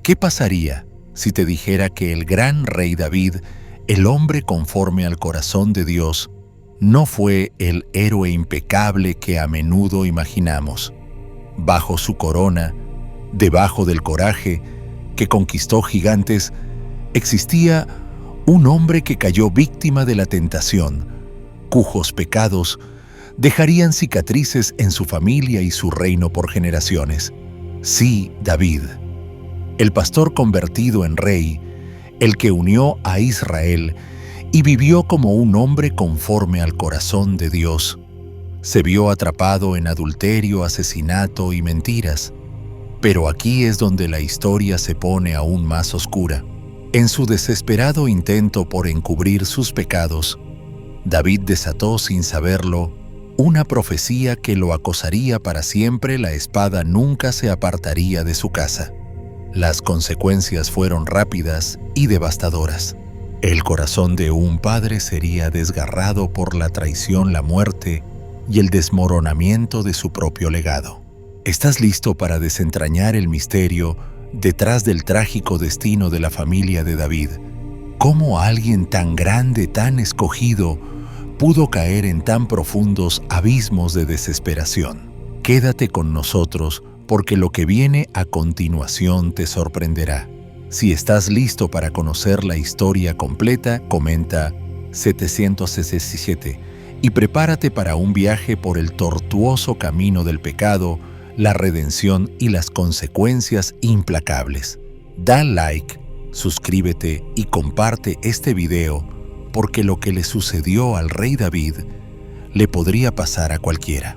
¿Qué pasaría si te dijera que el gran rey David, el hombre conforme al corazón de Dios, no fue el héroe impecable que a menudo imaginamos? Bajo su corona, debajo del coraje que conquistó gigantes, existía un hombre que cayó víctima de la tentación, cujos pecados dejarían cicatrices en su familia y su reino por generaciones. Sí, David, el pastor convertido en rey, el que unió a Israel y vivió como un hombre conforme al corazón de Dios. Se vio atrapado en adulterio, asesinato y mentiras. Pero aquí es donde la historia se pone aún más oscura. En su desesperado intento por encubrir sus pecados, David desató sin saberlo una profecía que lo acosaría para siempre. La espada nunca se apartaría de su casa. Las consecuencias fueron rápidas y devastadoras. El corazón de un padre sería desgarrado por la traición, la muerte y el desmoronamiento de su propio legado. ¿Estás listo para desentrañar el misterio detrás del trágico destino de la familia de David? ¿Cómo alguien tan grande, tan escogido, pudo caer en tan profundos abismos de desesperación? Quédate con nosotros porque lo que viene a continuación te sorprenderá. Si estás listo para conocer la historia completa, comenta 767 y prepárate para un viaje por el tortuoso camino del pecado, la redención y las consecuencias implacables. Da like, suscríbete y comparte este video porque lo que le sucedió al rey David le podría pasar a cualquiera.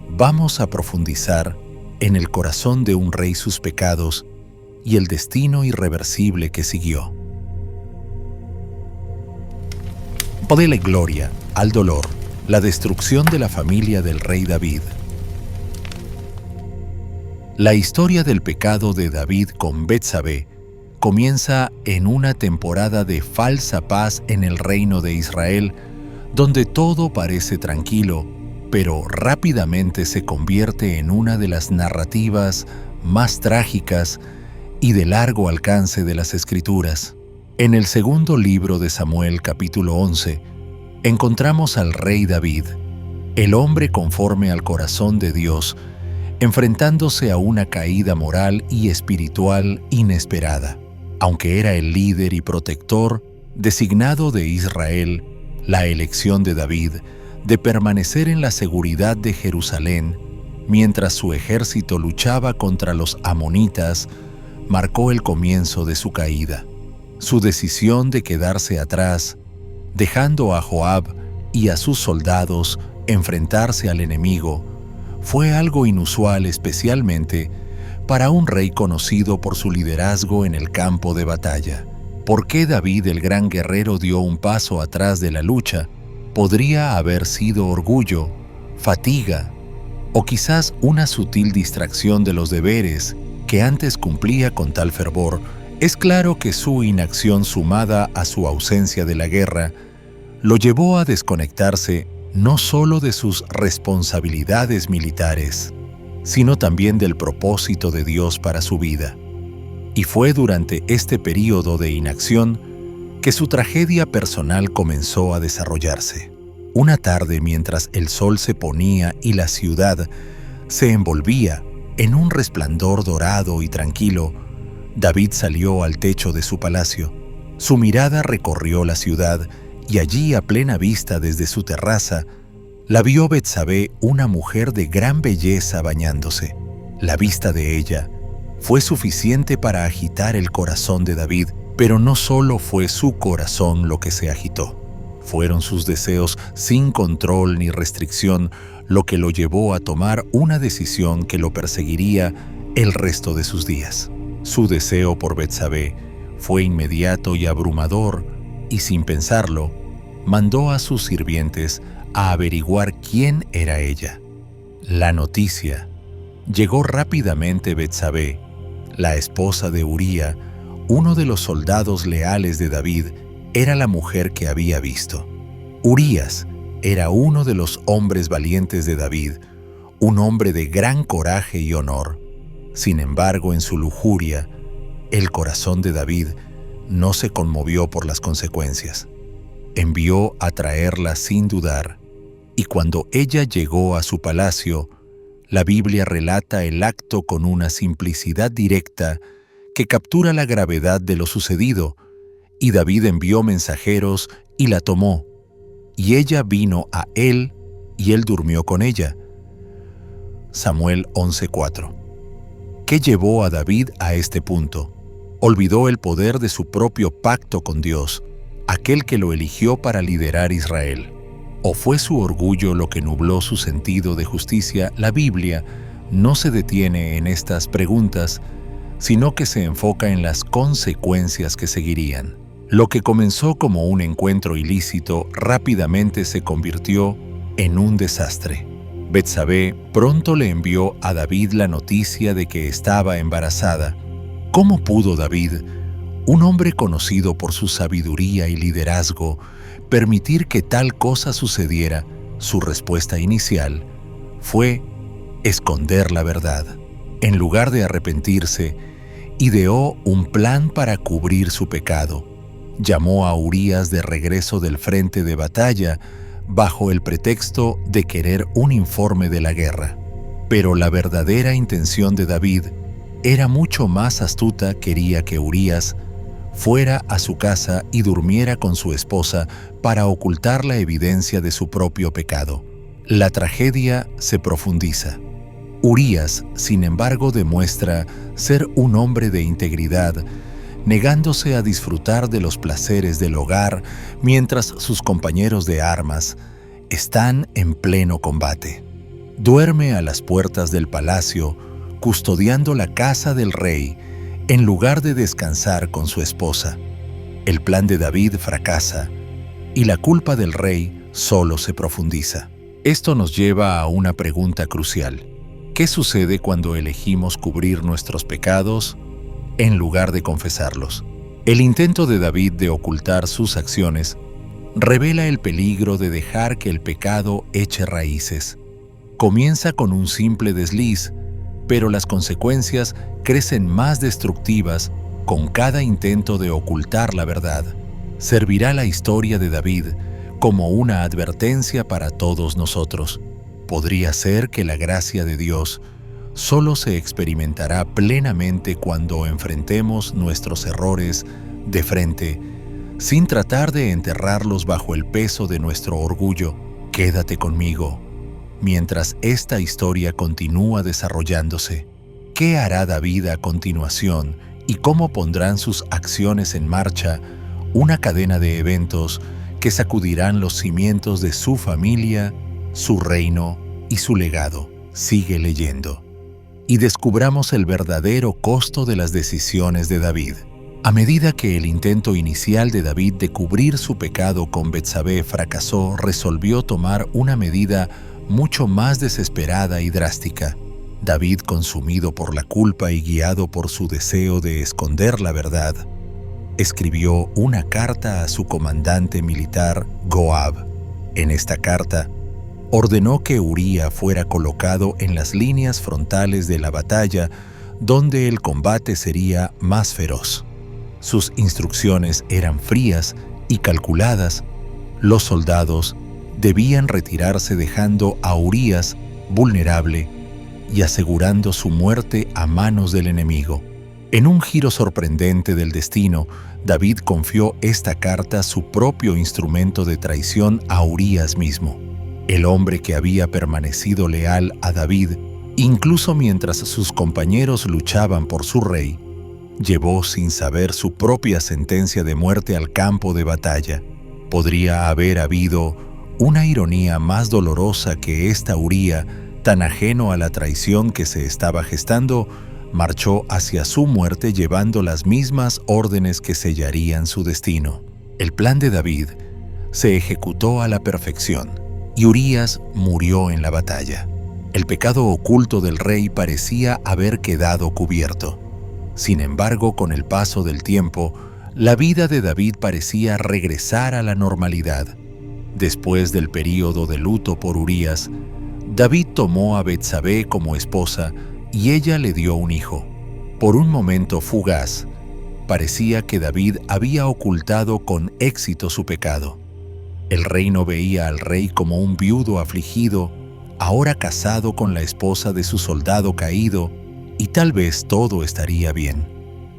Vamos a profundizar en el corazón de un rey, sus pecados y el destino irreversible que siguió. Dele gloria al dolor, la destrucción de la familia del rey David. La historia del pecado de David con Betsabé comienza en una temporada de falsa paz en el reino de Israel, donde todo parece tranquilo, pero rápidamente se convierte en una de las narrativas más trágicas y de largo alcance de las Escrituras. En el segundo libro de Samuel, capítulo 11, encontramos al rey David, el hombre conforme al corazón de Dios, enfrentándose a una caída moral y espiritual inesperada. Aunque era el líder y protector designado de Israel, la elección de David de permanecer en la seguridad de Jerusalén mientras su ejército luchaba contra los amonitas marcó el comienzo de su caída. Su decisión de quedarse atrás, dejando a Joab y a sus soldados enfrentarse al enemigo, fue algo inusual, especialmente para un rey conocido por su liderazgo en el campo de batalla. ¿Por qué David, el gran guerrero, dio un paso atrás de la lucha? Podría haber sido orgullo, fatiga o quizás una sutil distracción de los deberes que antes cumplía con tal fervor. Es claro que su inacción, sumada a su ausencia de la guerra, lo llevó a desconectarse no solo de sus responsabilidades militares, sino también del propósito de Dios para su vida. Y fue durante este período de inacción que su tragedia personal comenzó a desarrollarse. Una tarde, mientras el sol se ponía y la ciudad se envolvía en un resplandor dorado y tranquilo, David salió al techo de su palacio. Su mirada recorrió la ciudad y allí, a plena vista desde su terraza, la vio Betsabé, una mujer de gran belleza, bañándose. La vista de ella fue suficiente para agitar el corazón de David, pero no solo fue su corazón lo que se agitó. Fueron sus deseos sin control ni restricción lo que lo llevó a tomar una decisión que lo perseguiría el resto de sus días. Su deseo por Betsabé fue inmediato y abrumador, y sin pensarlo, mandó a sus sirvientes a averiguar quién era ella. La noticia llegó rápidamente. Betsabé, la esposa de Uría, uno de los soldados leales de David, era la mujer que había visto. Urías era uno de los hombres valientes de David, un hombre de gran coraje y honor. Sin embargo, en su lujuria, El corazón de David no se conmovió por las consecuencias. Envió a traerla sin dudar, y cuando ella llegó a su palacio, la Biblia relata el acto con una simplicidad directa que captura la gravedad de lo sucedido, y David envió mensajeros y la tomó, y ella vino a él, y él durmió con ella. Samuel 11:4. ¿Qué llevó a David a este punto? Olvidó el poder de su propio pacto con Dios, aquel que lo eligió para liderar Israel. ¿O fue su orgullo lo que nubló su sentido de justicia? La Biblia no se detiene en estas preguntas, sino que se enfoca en las consecuencias que seguirían. Lo que comenzó como un encuentro ilícito rápidamente se convirtió en un desastre. Betsabé pronto le envió a David la noticia de que estaba embarazada. ¿Cómo pudo David, un hombre conocido por su sabiduría y liderazgo, permitir que tal cosa sucediera? Su respuesta inicial fue esconder la verdad. En lugar de arrepentirse, ideó un plan para cubrir su pecado. Llamó a Urías de regreso del frente de batalla bajo el pretexto de querer un informe de la guerra. Pero la verdadera intención de David era mucho más astuta. Quería que Urías fuera a su casa y durmiera con su esposa para ocultar la evidencia de su propio pecado. La tragedia se profundiza. Urías, sin embargo, demuestra ser un hombre de integridad, negándose a disfrutar de los placeres del hogar mientras sus compañeros de armas están en pleno combate. Duerme a las puertas del palacio, custodiando la casa del rey, en lugar de descansar con su esposa. El plan de David fracasa, y la culpa del rey solo se profundiza. Esto nos lleva a una pregunta crucial. ¿Qué sucede cuando elegimos cubrir nuestros pecados en lugar de confesarlos? El intento de David de ocultar sus acciones revela el peligro de dejar que el pecado eche raíces. Comienza con un simple desliz, pero las consecuencias crecen más destructivas con cada intento de ocultar la verdad. Servirá la historia de David como una advertencia para todos nosotros. Podría ser que la gracia de Dios solo se experimentará plenamente cuando enfrentemos nuestros errores de frente, sin tratar de enterrarlos bajo el peso de nuestro orgullo. Quédate conmigo mientras esta historia continúa desarrollándose. ¿Qué hará David a continuación y cómo pondrán sus acciones en marcha una cadena de eventos que sacudirán los cimientos de su familia, su reino y su legado? Sigue leyendo y descubramos el verdadero costo de las decisiones de David. A medida que el intento inicial de David de cubrir su pecado con Betsabé fracasó, resolvió tomar una medida mucho más desesperada y drástica. David, consumido por la culpa y guiado por su deseo de esconder la verdad, escribió una carta a su comandante militar, Joab. En esta carta, ordenó que Uría fuera colocado en las líneas frontales de la batalla, donde el combate sería más feroz. Sus instrucciones eran frías y calculadas. Los soldados debían retirarse dejando a Urías vulnerable y asegurando su muerte a manos del enemigo. En un giro sorprendente del destino, David confió esta carta, su propio instrumento de traición, a Urías mismo. El hombre que había permanecido leal a David, incluso mientras sus compañeros luchaban por su rey, llevó sin saber su propia sentencia de muerte al campo de batalla. Podría haber habido una ironía más dolorosa que esta. Uría, tan ajeno a la traición que se estaba gestando, marchó hacia su muerte llevando las mismas órdenes que sellarían su destino. El plan de David se ejecutó a la perfección y Urías murió en la batalla. El pecado oculto del rey parecía haber quedado cubierto. Sin embargo, con el paso del tiempo, la vida de David parecía regresar a la normalidad. Después del período de luto por Urías, David tomó a Betsabé como esposa y ella le dio un hijo. Por un momento fugaz, parecía que David había ocultado con éxito su pecado. El reino veía al rey como un viudo afligido, ahora casado con la esposa de su soldado caído, y tal vez todo estaría bien.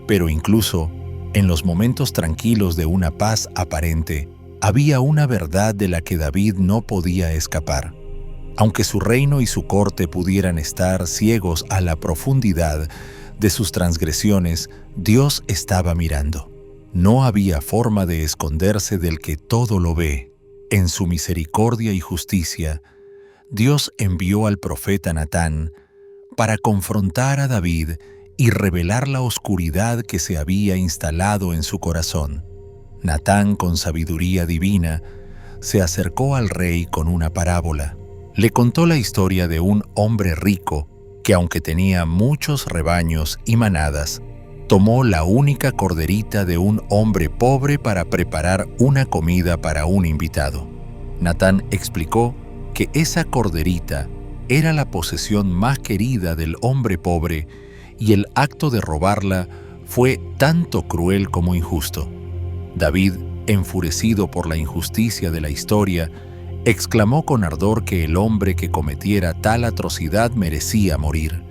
Pero incluso en los momentos tranquilos de una paz aparente, había una verdad de la que David no podía escapar. Aunque su reino y su corte pudieran estar ciegos a la profundidad de sus transgresiones, Dios estaba mirando. No había forma de esconderse del que todo lo ve. En su misericordia y justicia, Dios envió al profeta Natán para confrontar a David y revelar la oscuridad que se había instalado en su corazón. Natán, con sabiduría divina, se acercó al rey con una parábola. Le contó la historia de un hombre rico que, aunque tenía muchos rebaños y manadas, tomó la única corderita de un hombre pobre para preparar una comida para un invitado. Natán explicó que esa corderita era la posesión más querida del hombre pobre y el acto de robarla fue tanto cruel como injusto. David, enfurecido por la injusticia de la historia, exclamó con ardor que el hombre que cometiera tal atrocidad merecía morir.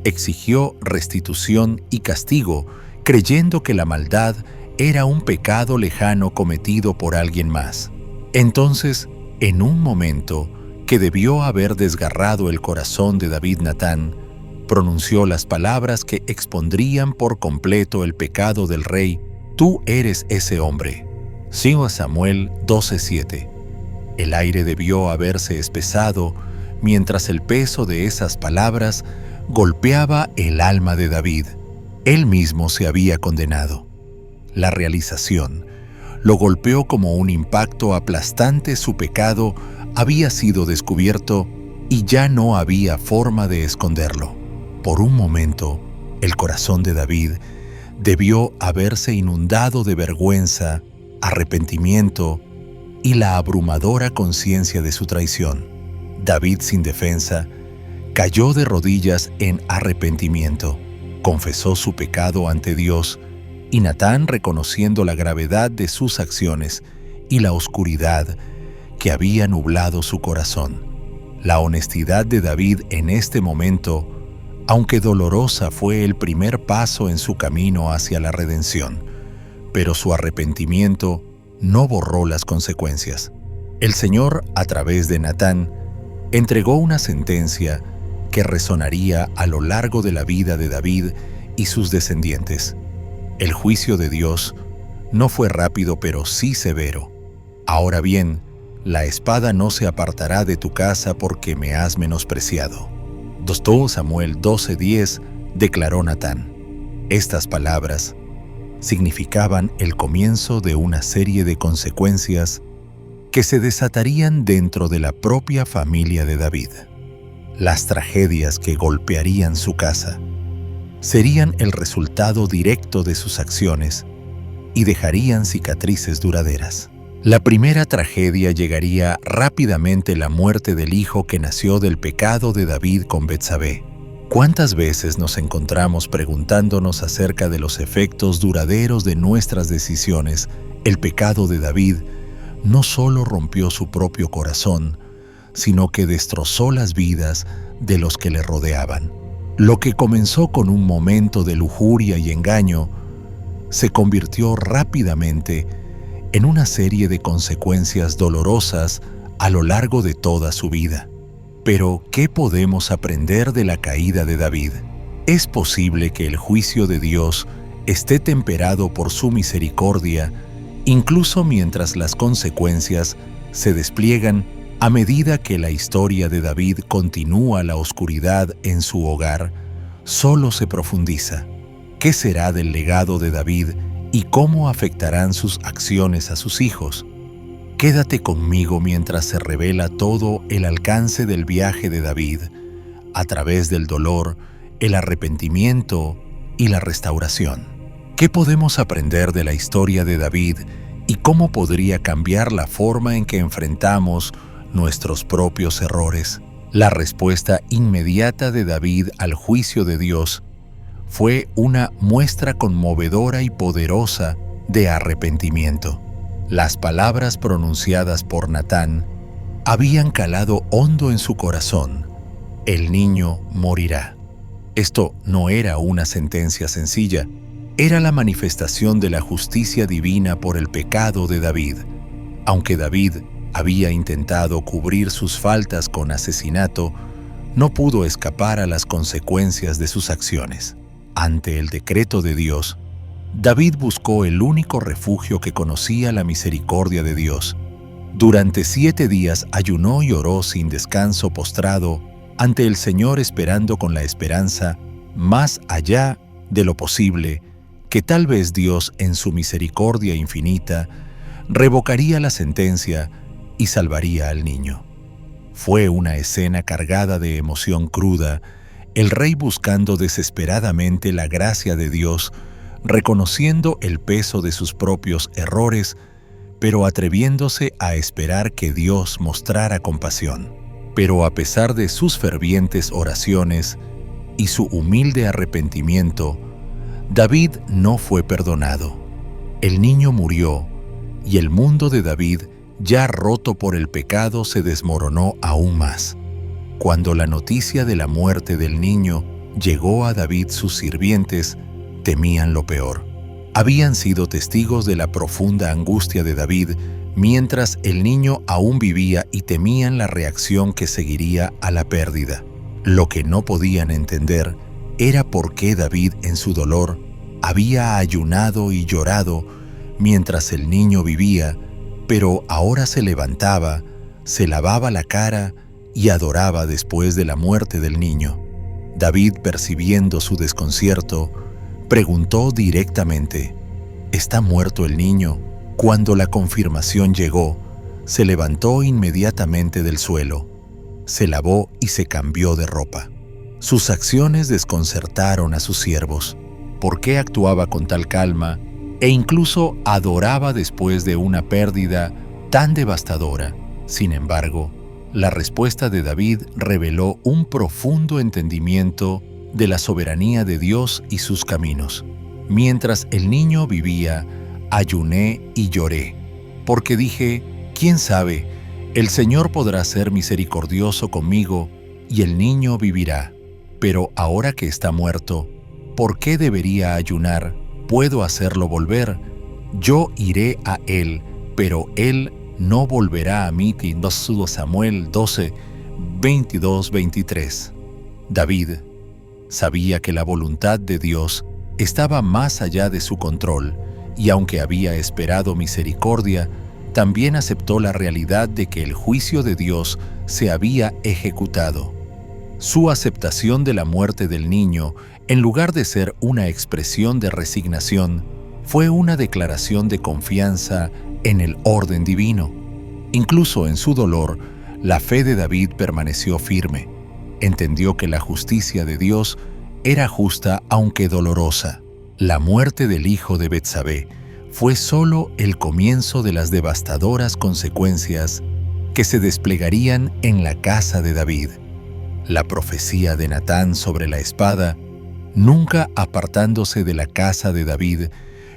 Exigió restitución y castigo, creyendo que la maldad era un pecado lejano cometido por alguien más. Entonces, en un momento que debió haber desgarrado el corazón de David, Natán pronunció las palabras que expondrían por completo el pecado del rey: «Tú eres ese hombre». 2 Samuel 12:7. El aire debió haberse espesado mientras el peso de esas palabras golpeaba el alma de David. Él mismo se había condenado. La realización lo golpeó como un impacto aplastante. Su pecado había sido descubierto y ya no había forma de esconderlo. Por un momento, el corazón de David debió haberse inundado de vergüenza, arrepentimiento y la abrumadora conciencia de su traición. David, sin defensa, cayó de rodillas en arrepentimiento, confesó su pecado ante Dios, y Natán, reconociendo la gravedad de sus acciones y la oscuridad que había nublado su corazón. La honestidad de David en este momento, aunque dolorosa, fue el primer paso en su camino hacia la redención, pero su arrepentimiento no borró las consecuencias. El Señor, a través de Natán, entregó una sentencia que resonaría a lo largo de la vida de David y sus descendientes. El juicio de Dios no fue rápido, pero sí severo. Ahora bien, la espada no se apartará de tu casa porque me has menospreciado. 2 Samuel 12:10 declaró Natán. Estas palabras significaban el comienzo de una serie de consecuencias que se desatarían dentro de la propia familia de David. Las tragedias que golpearían su casa serían el resultado directo de sus acciones y dejarían cicatrices duraderas. La primera tragedia llegaría rápidamente: la muerte del hijo que nació del pecado de David con Betsabé. ¿Cuántas veces nos encontramos preguntándonos acerca de los efectos duraderos de nuestras decisiones? El pecado de David no solo rompió su propio corazón, sino que destrozó las vidas de los que le rodeaban. Lo que comenzó con un momento de lujuria y engaño se convirtió rápidamente en una serie de consecuencias dolorosas a lo largo de toda su vida. Pero, ¿qué podemos aprender de la caída de David? Es posible que el juicio de Dios esté temperado por su misericordia, incluso mientras las consecuencias se despliegan. A medida que la historia de David continúa, la oscuridad en su hogar solo se profundiza. ¿Qué será del legado de David y cómo afectarán sus acciones a sus hijos? Quédate conmigo mientras se revela todo el alcance del viaje de David, a través del dolor, el arrepentimiento y la restauración. ¿Qué podemos aprender de la historia de David y cómo podría cambiar la forma en que enfrentamos nuestros propios errores? La respuesta inmediata de David al juicio de Dios fue una muestra conmovedora y poderosa de arrepentimiento. Las palabras pronunciadas por Natán habían calado hondo en su corazón. El niño morirá. Esto no era una sentencia sencilla, era la manifestación de la justicia divina por el pecado de David. Aunque David había intentado cubrir sus faltas con asesinato, no pudo escapar a las consecuencias de sus acciones. Ante el decreto de Dios, David buscó el único refugio que conocía, la misericordia de Dios. Durante 7 días ayunó y oró sin descanso, postrado ante el Señor, esperando con la esperanza, más allá de lo posible, que tal vez Dios, en su misericordia infinita, revocaría la sentencia y salvaría al niño. Fue una escena cargada de emoción cruda, el rey buscando desesperadamente la gracia de Dios, reconociendo el peso de sus propios errores, pero atreviéndose a esperar que Dios mostrara compasión. Pero a pesar de sus fervientes oraciones y su humilde arrepentimiento, David no fue perdonado. El niño murió, y el mundo de David, ya roto por el pecado, se desmoronó aún más. Cuando la noticia de la muerte del niño llegó a David, sus sirvientes temían lo peor. Habían sido testigos de la profunda angustia de David mientras el niño aún vivía y temían la reacción que seguiría a la pérdida. Lo que no podían entender era por qué David, en su dolor, había ayunado y llorado mientras el niño vivía, pero ahora se levantaba, se lavaba la cara y adoraba después de la muerte del niño. David, percibiendo su desconcierto, preguntó directamente: ¿está muerto el niño? Cuando la confirmación llegó, se levantó inmediatamente del suelo, se lavó y se cambió de ropa. Sus acciones desconcertaron a sus siervos. ¿Por qué actuaba con tal calma e incluso adoraba después de una pérdida tan devastadora? Sin embargo, la respuesta de David reveló un profundo entendimiento de la soberanía de Dios y sus caminos. Mientras el niño vivía, ayuné y lloré, porque dije: ¿quién sabe? El Señor podrá ser misericordioso conmigo y el niño vivirá. Pero ahora que está muerto, ¿por qué debería ayunar? Puedo hacerlo volver. Yo iré a él, pero él no volverá a mí. 2 Samuel 12, 22-23. David sabía que la voluntad de Dios estaba más allá de su control, y aunque había esperado misericordia, también aceptó la realidad de que el juicio de Dios se había ejecutado. Su aceptación de la muerte del niño, en lugar de ser una expresión de resignación, fue una declaración de confianza en el orden divino. Incluso en su dolor, la fe de David permaneció firme. Entendió que la justicia de Dios era justa aunque dolorosa. La muerte del hijo de Betsabé fue solo el comienzo de las devastadoras consecuencias que se desplegarían en la casa de David. La profecía de Natán sobre la espada, nunca apartándose de la casa de David,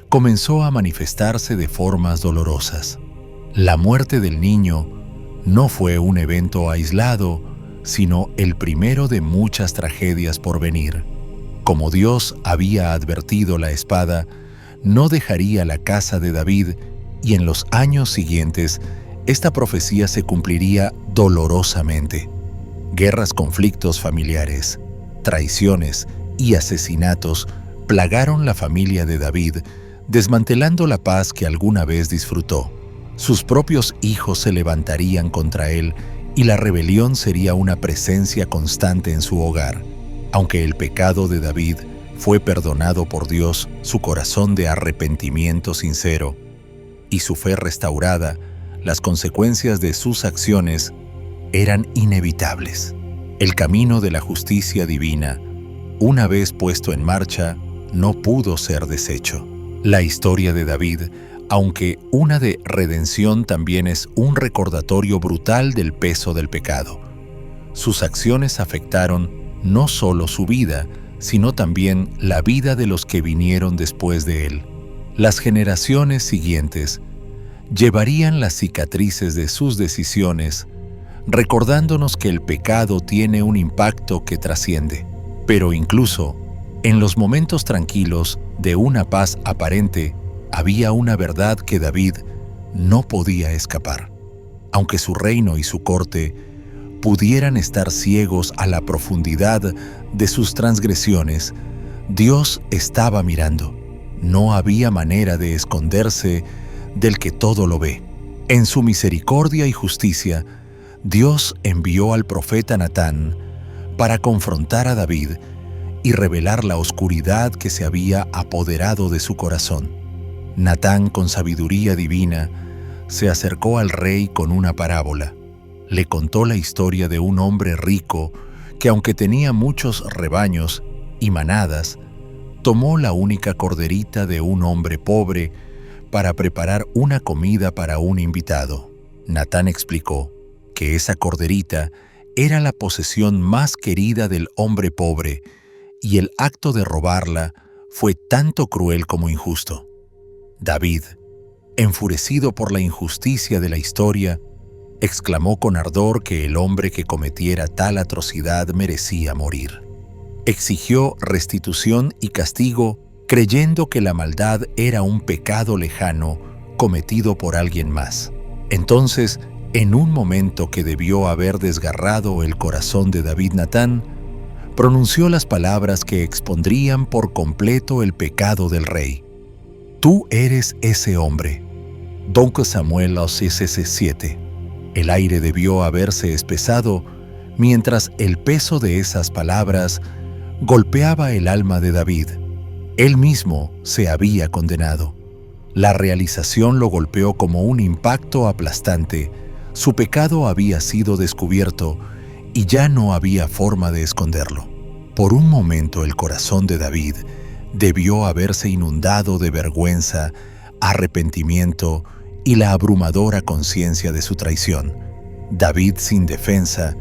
comenzó a manifestarse de formas dolorosas. La muerte del niño no fue un evento aislado, sino el primero de muchas tragedias por venir. Como Dios había advertido, la espada no dejaría la casa de David, y en los años siguientes esta profecía se cumpliría dolorosamente. Guerras, conflictos familiares, traiciones y asesinatos plagaron la familia de David, desmantelando la paz que alguna vez disfrutó. Sus propios hijos se levantarían contra él y la rebelión sería una presencia constante en su hogar. Aunque el pecado de David fue perdonado por Dios, su corazón de arrepentimiento sincero y su fe restaurada, las consecuencias de sus acciones eran inevitables. El camino de la justicia divina, una vez puesto en marcha, no pudo ser deshecho. La historia de David, aunque una de redención, también es un recordatorio brutal del peso del pecado. Sus acciones afectaron no solo su vida, sino también la vida de los que vinieron después de él. Las generaciones siguientes llevarían las cicatrices de sus decisiones, recordándonos que el pecado tiene un impacto que trasciende. Pero incluso en los momentos tranquilos de una paz aparente, había una verdad que David no podía escapar. Aunque su reino y su corte pudieran estar ciegos a la profundidad de sus transgresiones, Dios estaba mirando. No había manera de esconderse del que todo lo ve. En su misericordia y justicia, Dios envió al profeta Natán para confrontar a David y revelar la oscuridad que se había apoderado de su corazón. Natán, con sabiduría divina, se acercó al rey con una parábola. Le contó la historia de un hombre rico que, aunque tenía muchos rebaños y manadas, tomó la única corderita de un hombre pobre para preparar una comida para un invitado. Natán explicó que esa corderita era la posesión más querida del hombre pobre, y el acto de robarla fue tanto cruel como injusto. David, enfurecido por la injusticia de la historia, exclamó con ardor que el hombre que cometiera tal atrocidad merecía morir. Exigió restitución y castigo, creyendo que la maldad era un pecado lejano cometido por alguien más. Entonces, en un momento que debió haber desgarrado el corazón de David, Natán pronunció las palabras que expondrían por completo el pecado del rey. Tú eres ese hombre. 2 Samuel 7. El aire debió haberse espesado mientras el peso de esas palabras golpeaba el alma de David. Él mismo se había condenado. La realización lo golpeó como un impacto aplastante. Su pecado había sido descubierto y ya no había forma de esconderlo. Por un momento el corazón de David debió haberse inundado de vergüenza, arrepentimiento y la abrumadora conciencia de su traición. David, sin defensa,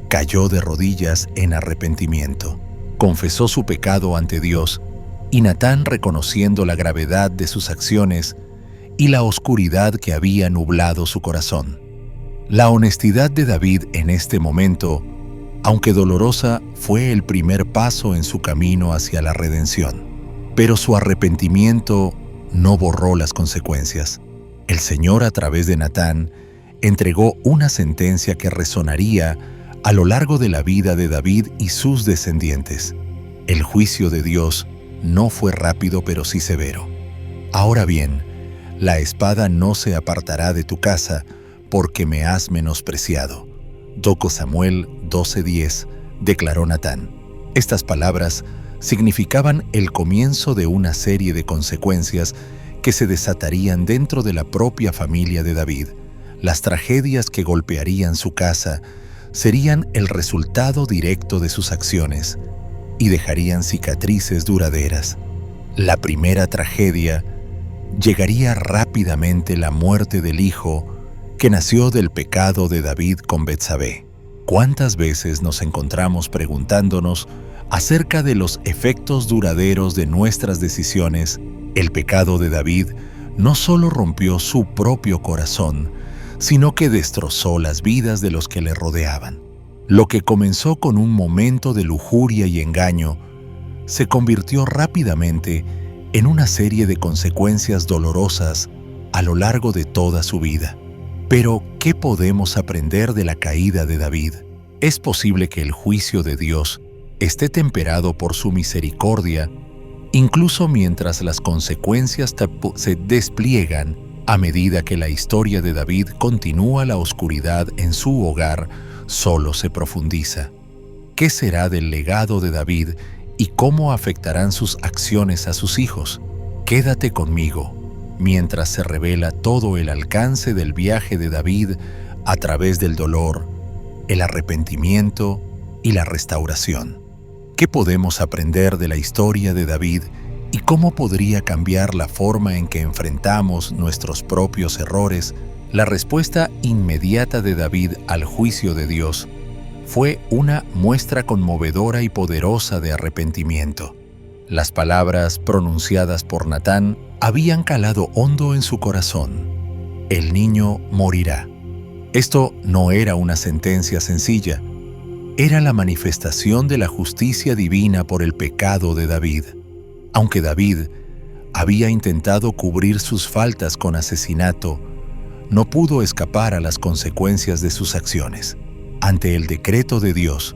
cayó de rodillas en arrepentimiento. Confesó su pecado ante Dios, y Natán, reconociendo la gravedad de sus acciones y la oscuridad que había nublado su corazón. La honestidad de David en este momento, aunque dolorosa, fue el primer paso en su camino hacia la redención. Pero su arrepentimiento no borró las consecuencias. El Señor, a través de Natán, entregó una sentencia que resonaría a lo largo de la vida de David y sus descendientes. El juicio de Dios no fue rápido, pero sí severo. Ahora bien, la espada no se apartará de tu casa, porque me has menospreciado. 2 Samuel 12:10, declaró Natán. Estas palabras significaban el comienzo de una serie de consecuencias que se desatarían dentro de la propia familia de David. Las tragedias que golpearían su casa serían el resultado directo de sus acciones y dejarían cicatrices duraderas. La primera tragedia llegaría rápidamente: la muerte del hijo que nació del pecado de David con Betsabé. ¿Cuántas veces nos encontramos preguntándonos acerca de los efectos duraderos de nuestras decisiones? El pecado de David no solo rompió su propio corazón, sino que destrozó las vidas de los que le rodeaban. Lo que comenzó con un momento de lujuria y engaño se convirtió rápidamente en una serie de consecuencias dolorosas a lo largo de toda su vida. Pero, ¿qué podemos aprender de la caída de David? Es posible que el juicio de Dios esté temperado por su misericordia, incluso mientras las consecuencias se despliegan. A medida que la historia de David continúa, la oscuridad en su hogar solo se profundiza. ¿Qué será del legado de David y cómo afectarán sus acciones a sus hijos? Quédate conmigo mientras se revela todo el alcance del viaje de David a través del dolor, el arrepentimiento y la restauración. ¿Qué podemos aprender de la historia de David y cómo podría cambiar la forma en que enfrentamos nuestros propios errores? La respuesta inmediata de David al juicio de Dios fue una muestra conmovedora y poderosa de arrepentimiento. Las palabras pronunciadas por Natán habían calado hondo en su corazón. El niño morirá. Esto no era una sentencia sencilla. Era la manifestación de la justicia divina por el pecado de David. Aunque David había intentado cubrir sus faltas con asesinato, no pudo escapar a las consecuencias de sus acciones. Ante el decreto de Dios,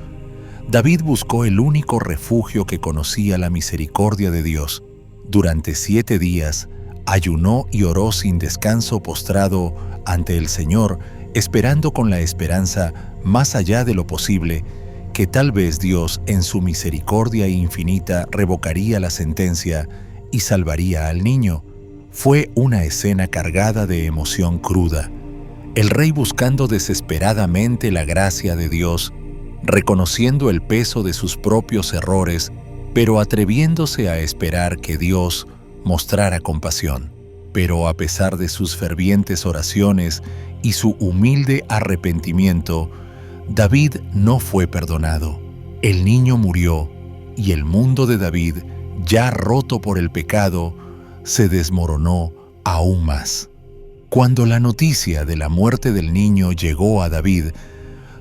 David buscó el único refugio que conocía, la misericordia de Dios. Durante 7 días, ayunó y oró sin descanso, postrado ante el Señor, esperando con la esperanza, más allá de lo posible, que tal vez Dios, en su misericordia infinita, revocaría la sentencia y salvaría al niño. Fue una escena cargada de emoción cruda. El rey, buscando desesperadamente la gracia de Dios, reconociendo el peso de sus propios errores, pero atreviéndose a esperar que Dios mostrara compasión. Pero a pesar de sus fervientes oraciones y su humilde arrepentimiento, David no fue perdonado. El niño murió y el mundo de David, ya roto por el pecado, se desmoronó aún más. Cuando la noticia de la muerte del niño llegó a David,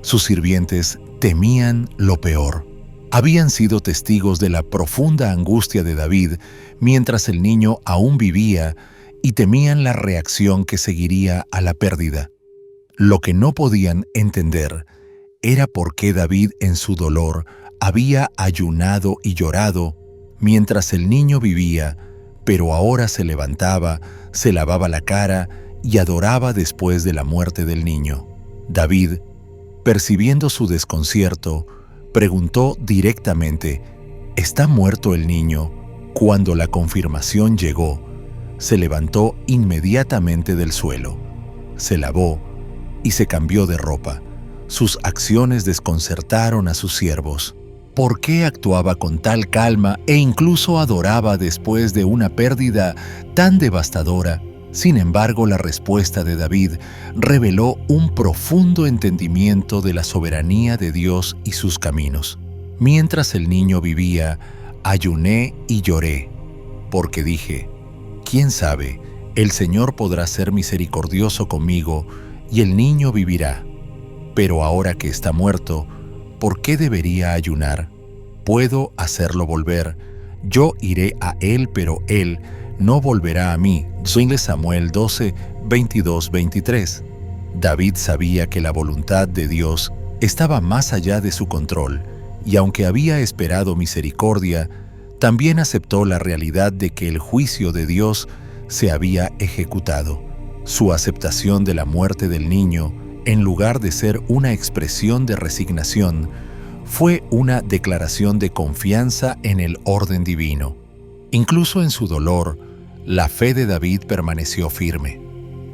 sus sirvientes temían lo peor. Habían sido testigos de la profunda angustia de David mientras el niño aún vivía y temían la reacción que seguiría a la pérdida. Lo que no podían entender era por qué David, en su dolor, había ayunado y llorado mientras el niño vivía, pero ahora se levantaba, se lavaba la cara y adoraba después de la muerte del niño. David, percibiendo su desconcierto, preguntó directamente: ¿está muerto el niño? Cuando la confirmación llegó, se levantó inmediatamente del suelo, se lavó y se cambió de ropa. Sus acciones desconcertaron a sus siervos. ¿Por qué actuaba con tal calma e incluso adoraba después de una pérdida tan devastadora? Sin embargo, la respuesta de David reveló un profundo entendimiento de la soberanía de Dios y sus caminos. Mientras el niño vivía, ayuné y lloré, porque dije: ¿quién sabe? El Señor podrá ser misericordioso conmigo y el niño vivirá. Pero ahora que está muerto, ¿por qué debería ayunar? Puedo hacerlo volver. Yo iré a él, pero él no volverá a mí. Samuel 12, 22, 23. David sabía que la voluntad de Dios estaba más allá de su control, y aunque había esperado misericordia, también aceptó la realidad de que el juicio de Dios se había ejecutado. Su aceptación de la muerte del niño, en lugar de ser una expresión de resignación, fue una declaración de confianza en el orden divino. Incluso en su dolor, la fe de David permaneció firme.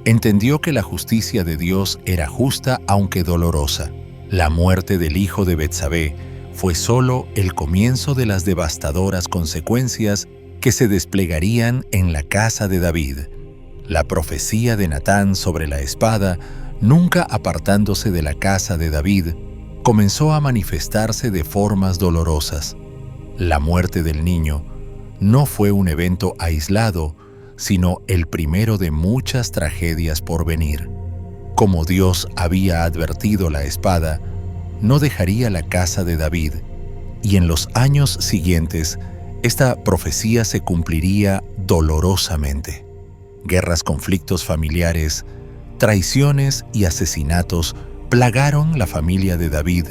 Entendió que la justicia de Dios era justa aunque dolorosa. La muerte del hijo de Betsabé fue solo el comienzo de las devastadoras consecuencias que se desplegarían en la casa de David. La profecía de Natán sobre la espada, nunca apartándose de la casa de David, comenzó a manifestarse de formas dolorosas. La muerte del niño no fue un evento aislado, sino el primero de muchas tragedias por venir. Como Dios había advertido, la espada no dejaría la casa de David, y en los años siguientes esta profecía se cumpliría dolorosamente. Guerras, conflictos familiares, traiciones y asesinatos plagaron la familia de David,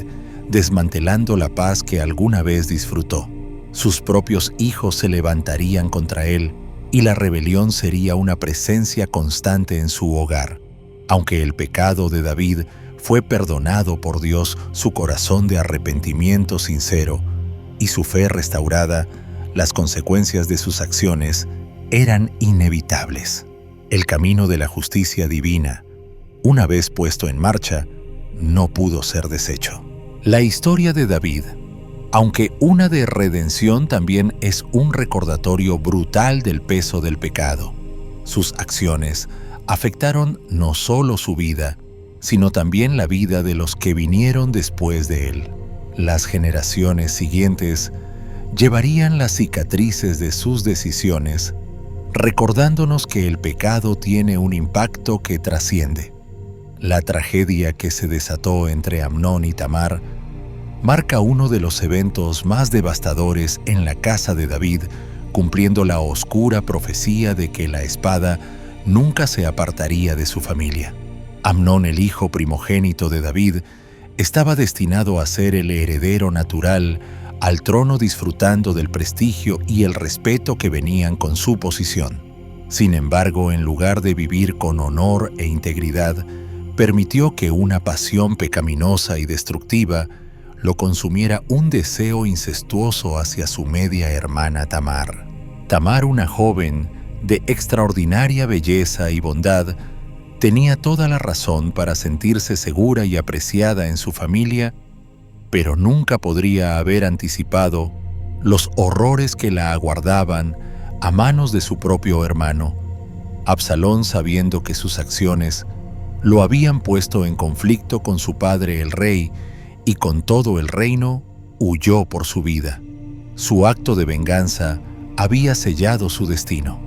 desmantelando la paz que alguna vez disfrutó. Sus propios hijos se levantarían contra él, y la rebelión sería una presencia constante en su hogar. Aunque el pecado de David fue perdonado por Dios, su corazón de arrepentimiento sincero y su fe restaurada, las consecuencias de sus acciones eran inevitables. El camino de la justicia divina, una vez puesto en marcha, no pudo ser deshecho. La historia de David, aunque una de redención, también es un recordatorio brutal del peso del pecado. Sus acciones afectaron no solo su vida, sino también la vida de los que vinieron después de él. Las generaciones siguientes llevarían las cicatrices de sus decisiones, recordándonos que el pecado tiene un impacto que trasciende. La tragedia que se desató entre Amnón y Tamar marca uno de los eventos más devastadores en la casa de David, cumpliendo la oscura profecía de que la espada nunca se apartaría de su familia. Amnón, el hijo primogénito de David, estaba destinado a ser el heredero natural al trono, disfrutando del prestigio y el respeto que venían con su posición. Sin embargo, en lugar de vivir con honor e integridad, permitió que una pasión pecaminosa y destructiva lo consumiera un deseo incestuoso hacia su media hermana Tamar. Tamar, una joven de extraordinaria belleza y bondad, tenía toda la razón para sentirse segura y apreciada en su familia, pero nunca podría haber anticipado los horrores que la aguardaban a manos de su propio hermano. Absalón, sabiendo que sus acciones lo habían puesto en conflicto con su padre el rey y con todo el reino, huyó por su vida. Su acto de venganza había sellado su destino.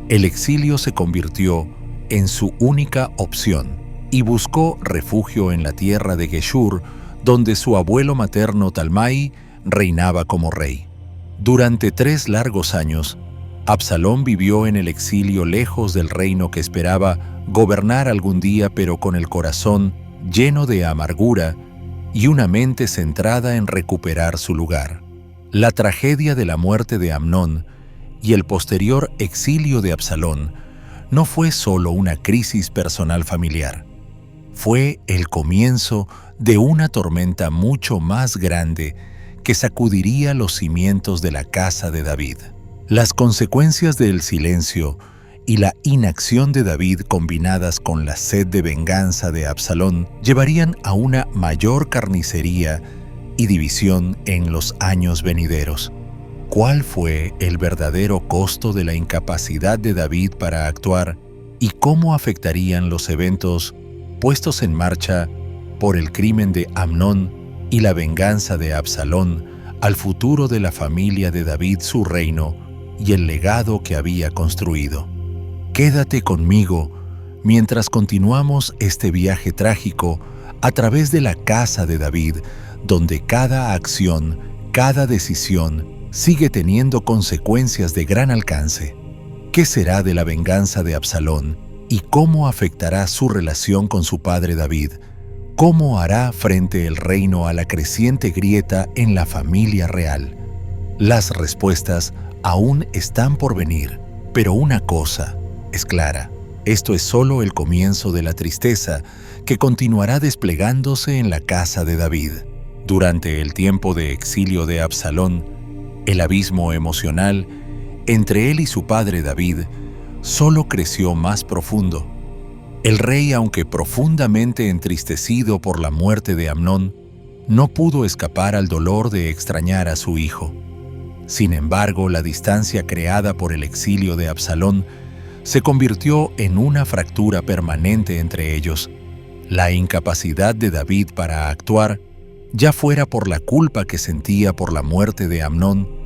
El exilio se convirtió en su única opción y buscó refugio en la tierra de Geshur, donde su abuelo materno Talmai reinaba como rey. Durante 3 largos años, Absalón vivió en el exilio lejos del reino que esperaba gobernar algún día, pero con el corazón lleno de amargura y una mente centrada en recuperar su lugar. La tragedia de la muerte de Amnón y el posterior exilio de Absalón no fue solo una crisis personal familiar. Fue el comienzo de una tormenta mucho más grande que sacudiría los cimientos de la casa de David. Las consecuencias del silencio y la inacción de David, combinadas con la sed de venganza de Absalón, llevarían a una mayor carnicería y división en los años venideros. ¿Cuál fue el verdadero costo de la incapacidad de David para actuar y cómo afectarían los eventos puestos en marcha por el crimen de Amnón y la venganza de Absalón al futuro de la familia de David, su reino y el legado que había construido? Quédate conmigo mientras continuamos este viaje trágico a través de la casa de David, donde cada acción, cada decisión sigue teniendo consecuencias de gran alcance. ¿Qué será de la venganza de Absalón y cómo afectará su relación con su padre David? ¿Cómo hará frente el reino a la creciente grieta en la familia real? Las respuestas aún están por venir, pero una cosa es clara: esto es solo el comienzo de la tristeza que continuará desplegándose en la casa de David. Durante el tiempo de exilio de Absalón, el abismo emocional entre él y su padre David solo creció más profundo. El rey, aunque profundamente entristecido por la muerte de Amnón, no pudo escapar al dolor de extrañar a su hijo. Sin embargo, la distancia creada por el exilio de Absalón se convirtió en una fractura permanente entre ellos. La incapacidad de David para actuar, ya fuera por la culpa que sentía por la muerte de Amnón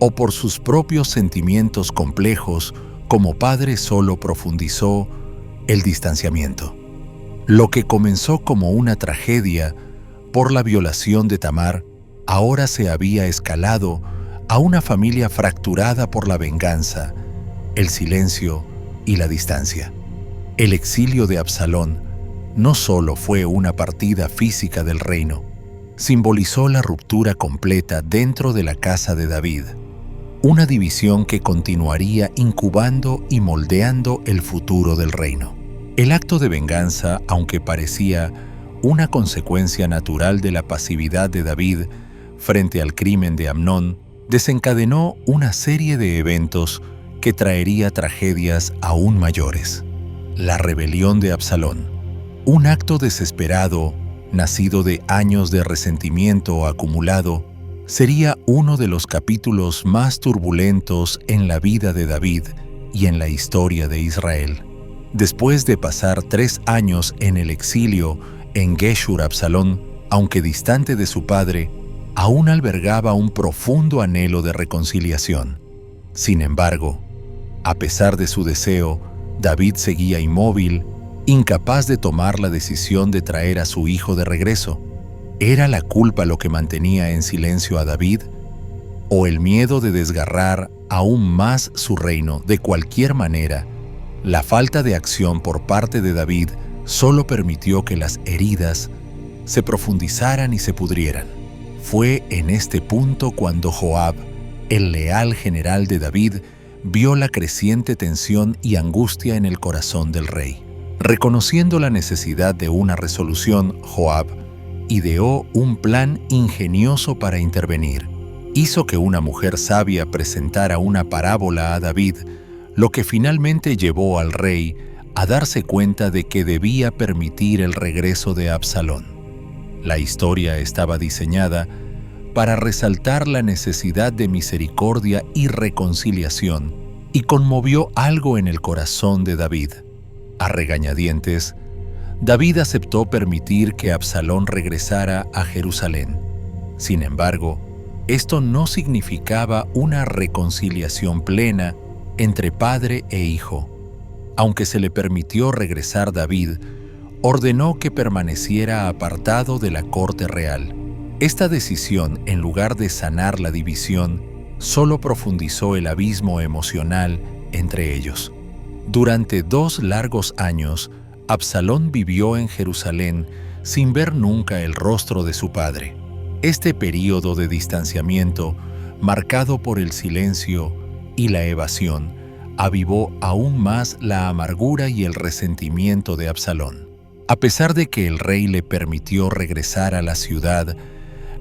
o por sus propios sentimientos complejos como padre, solo profundizó el distanciamiento. Lo que comenzó como una tragedia por la violación de Tamar, ahora se había escalado a una familia fracturada por la venganza, el silencio y la distancia. El exilio de Absalón no solo fue una partida física del reino, simbolizó la ruptura completa dentro de la casa de David, una división que continuaría incubando y moldeando el futuro del reino. El acto de venganza, aunque parecía una consecuencia natural de la pasividad de David frente al crimen de Amnón, desencadenó una serie de eventos que traería tragedias aún mayores. La rebelión de Absalón, un acto desesperado, nacido de años de resentimiento acumulado, sería uno de los capítulos más turbulentos en la vida de David y en la historia de Israel. Después de pasar 3 años en el exilio en Geshur, Absalón, aunque distante de su padre, aún albergaba un profundo anhelo de reconciliación. Sin embargo, a pesar de su deseo, David seguía inmóvil, incapaz de tomar la decisión de traer a su hijo de regreso. ¿Era la culpa lo que mantenía en silencio a David? ¿O el miedo de desgarrar aún más su reino de cualquier manera? La falta de acción por parte de David solo permitió que las heridas se profundizaran y se pudrieran. Fue en este punto cuando Joab, el leal general de David, vio la creciente tensión y angustia en el corazón del rey. Reconociendo la necesidad de una resolución, Joab ideó un plan ingenioso para intervenir. Hizo que una mujer sabia presentara una parábola a David, lo que finalmente llevó al rey a darse cuenta de que debía permitir el regreso de Absalón. La historia estaba diseñada para resaltar la necesidad de misericordia y reconciliación, y conmovió algo en el corazón de David. A regañadientes, David aceptó permitir que Absalón regresara a Jerusalén. Sin embargo, esto no significaba una reconciliación plena entre padre e hijo. Aunque se le permitió regresar, David ordenó que permaneciera apartado de la corte real. Esta decisión, en lugar de sanar la división, solo profundizó el abismo emocional entre ellos. Durante 2 largos años, Absalón vivió en Jerusalén sin ver nunca el rostro de su padre. Este período de distanciamiento, marcado por el silencio y la evasión, avivó aún más la amargura y el resentimiento de Absalón. A pesar de que el rey le permitió regresar a la ciudad,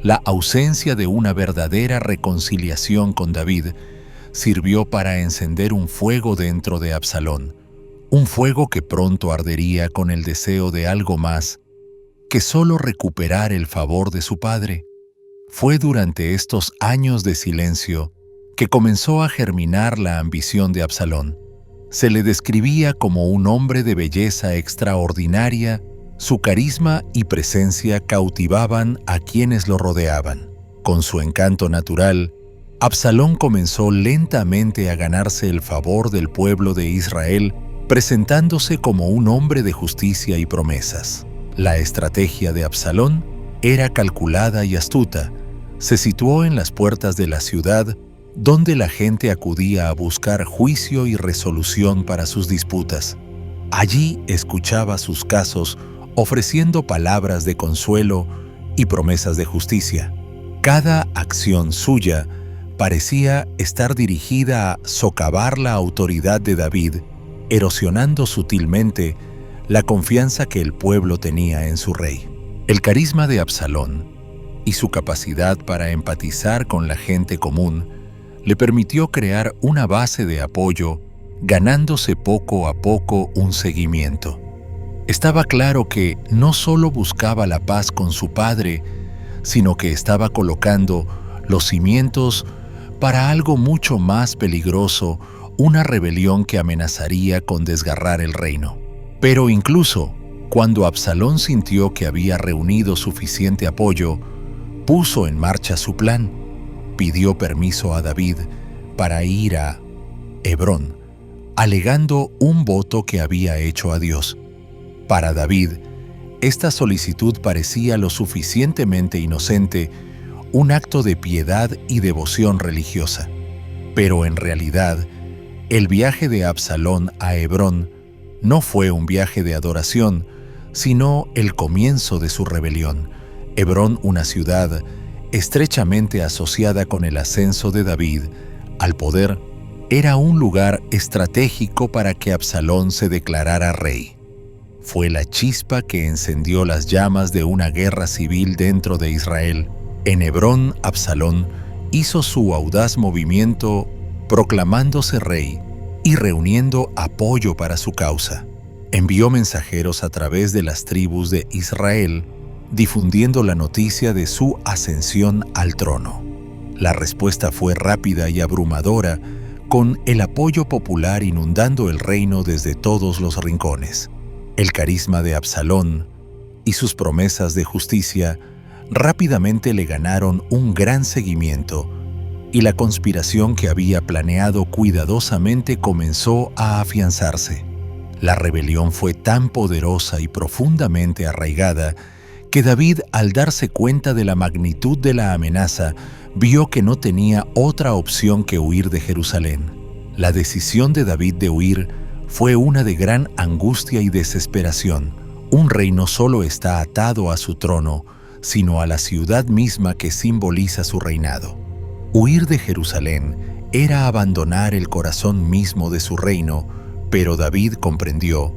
la ausencia de una verdadera reconciliación con David sirvió para encender un fuego dentro de Absalón, un fuego que pronto ardería con el deseo de algo más que solo recuperar el favor de su padre. Fue durante estos años de silencio que comenzó a germinar la ambición de Absalón. Se le describía como un hombre de belleza extraordinaria. Su carisma y presencia cautivaban a quienes lo rodeaban. Con su encanto natural, Absalón comenzó lentamente a ganarse el favor del pueblo de Israel, presentándose como un hombre de justicia y promesas. La estrategia de Absalón era calculada y astuta. Se situó en las puertas de la ciudad, donde la gente acudía a buscar juicio y resolución para sus disputas. Allí escuchaba sus casos, ofreciendo palabras de consuelo y promesas de justicia. Cada acción suya parecía estar dirigida a socavar la autoridad de David, erosionando sutilmente la confianza que el pueblo tenía en su rey. El carisma de Absalón y su capacidad para empatizar con la gente común le permitió crear una base de apoyo, ganándose poco a poco un seguimiento. Estaba claro que no solo buscaba la paz con su padre, sino que estaba colocando los cimientos para algo mucho más peligroso, una rebelión que amenazaría con desgarrar el reino. Pero incluso cuando Absalón sintió que había reunido suficiente apoyo, puso en marcha su plan. Pidió permiso a David para ir a Hebrón, alegando un voto que había hecho a Dios. Para David, esta solicitud parecía lo suficientemente inocente, un acto de piedad y devoción religiosa. Pero en realidad, el viaje de Absalón a Hebrón no fue un viaje de adoración, sino el comienzo de su rebelión. Hebrón, una ciudad estrechamente asociada con el ascenso de David al poder, era un lugar estratégico para que Absalón se declarara rey. Fue la chispa que encendió las llamas de una guerra civil dentro de Israel. En Hebrón, Absalón hizo su audaz movimiento proclamándose rey y reuniendo apoyo para su causa. Envió mensajeros a través de las tribus de Israel, difundiendo la noticia de su ascensión al trono. La respuesta fue rápida y abrumadora con el apoyo popular inundando el reino desde todos los rincones. El carisma de Absalón y sus promesas de justicia rápidamente le ganaron un gran seguimiento, y la conspiración que había planeado cuidadosamente comenzó a afianzarse. La rebelión fue tan poderosa y profundamente arraigada que David, al darse cuenta de la magnitud de la amenaza, vio que no tenía otra opción que huir de Jerusalén. La decisión de David de huir fue una de gran angustia y desesperación. Un rey no solo está atado a su trono, sino a la ciudad misma que simboliza su reinado. Huir de Jerusalén era abandonar el corazón mismo de su reino, pero David comprendió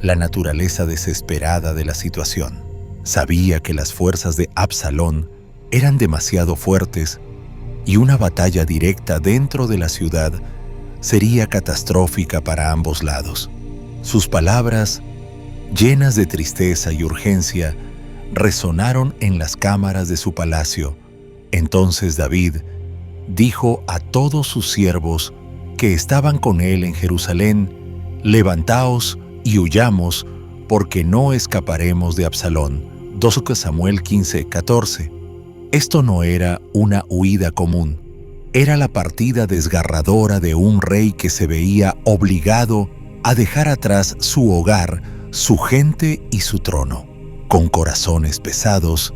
la naturaleza desesperada de la situación. Sabía que las fuerzas de Absalón eran demasiado fuertes y una batalla directa dentro de la ciudad sería catastrófica para ambos lados. Sus palabras, llenas de tristeza y urgencia, resonaron en las cámaras de su palacio. Entonces David dijo a todos sus siervos que estaban con él en Jerusalén: «Levantaos y huyamos, porque no escaparemos de Absalón». 2 Samuel 15:14. Esto no era una huida común. Era la partida desgarradora de un rey que se veía obligado a dejar atrás su hogar, su gente y su trono. Con corazones pesados,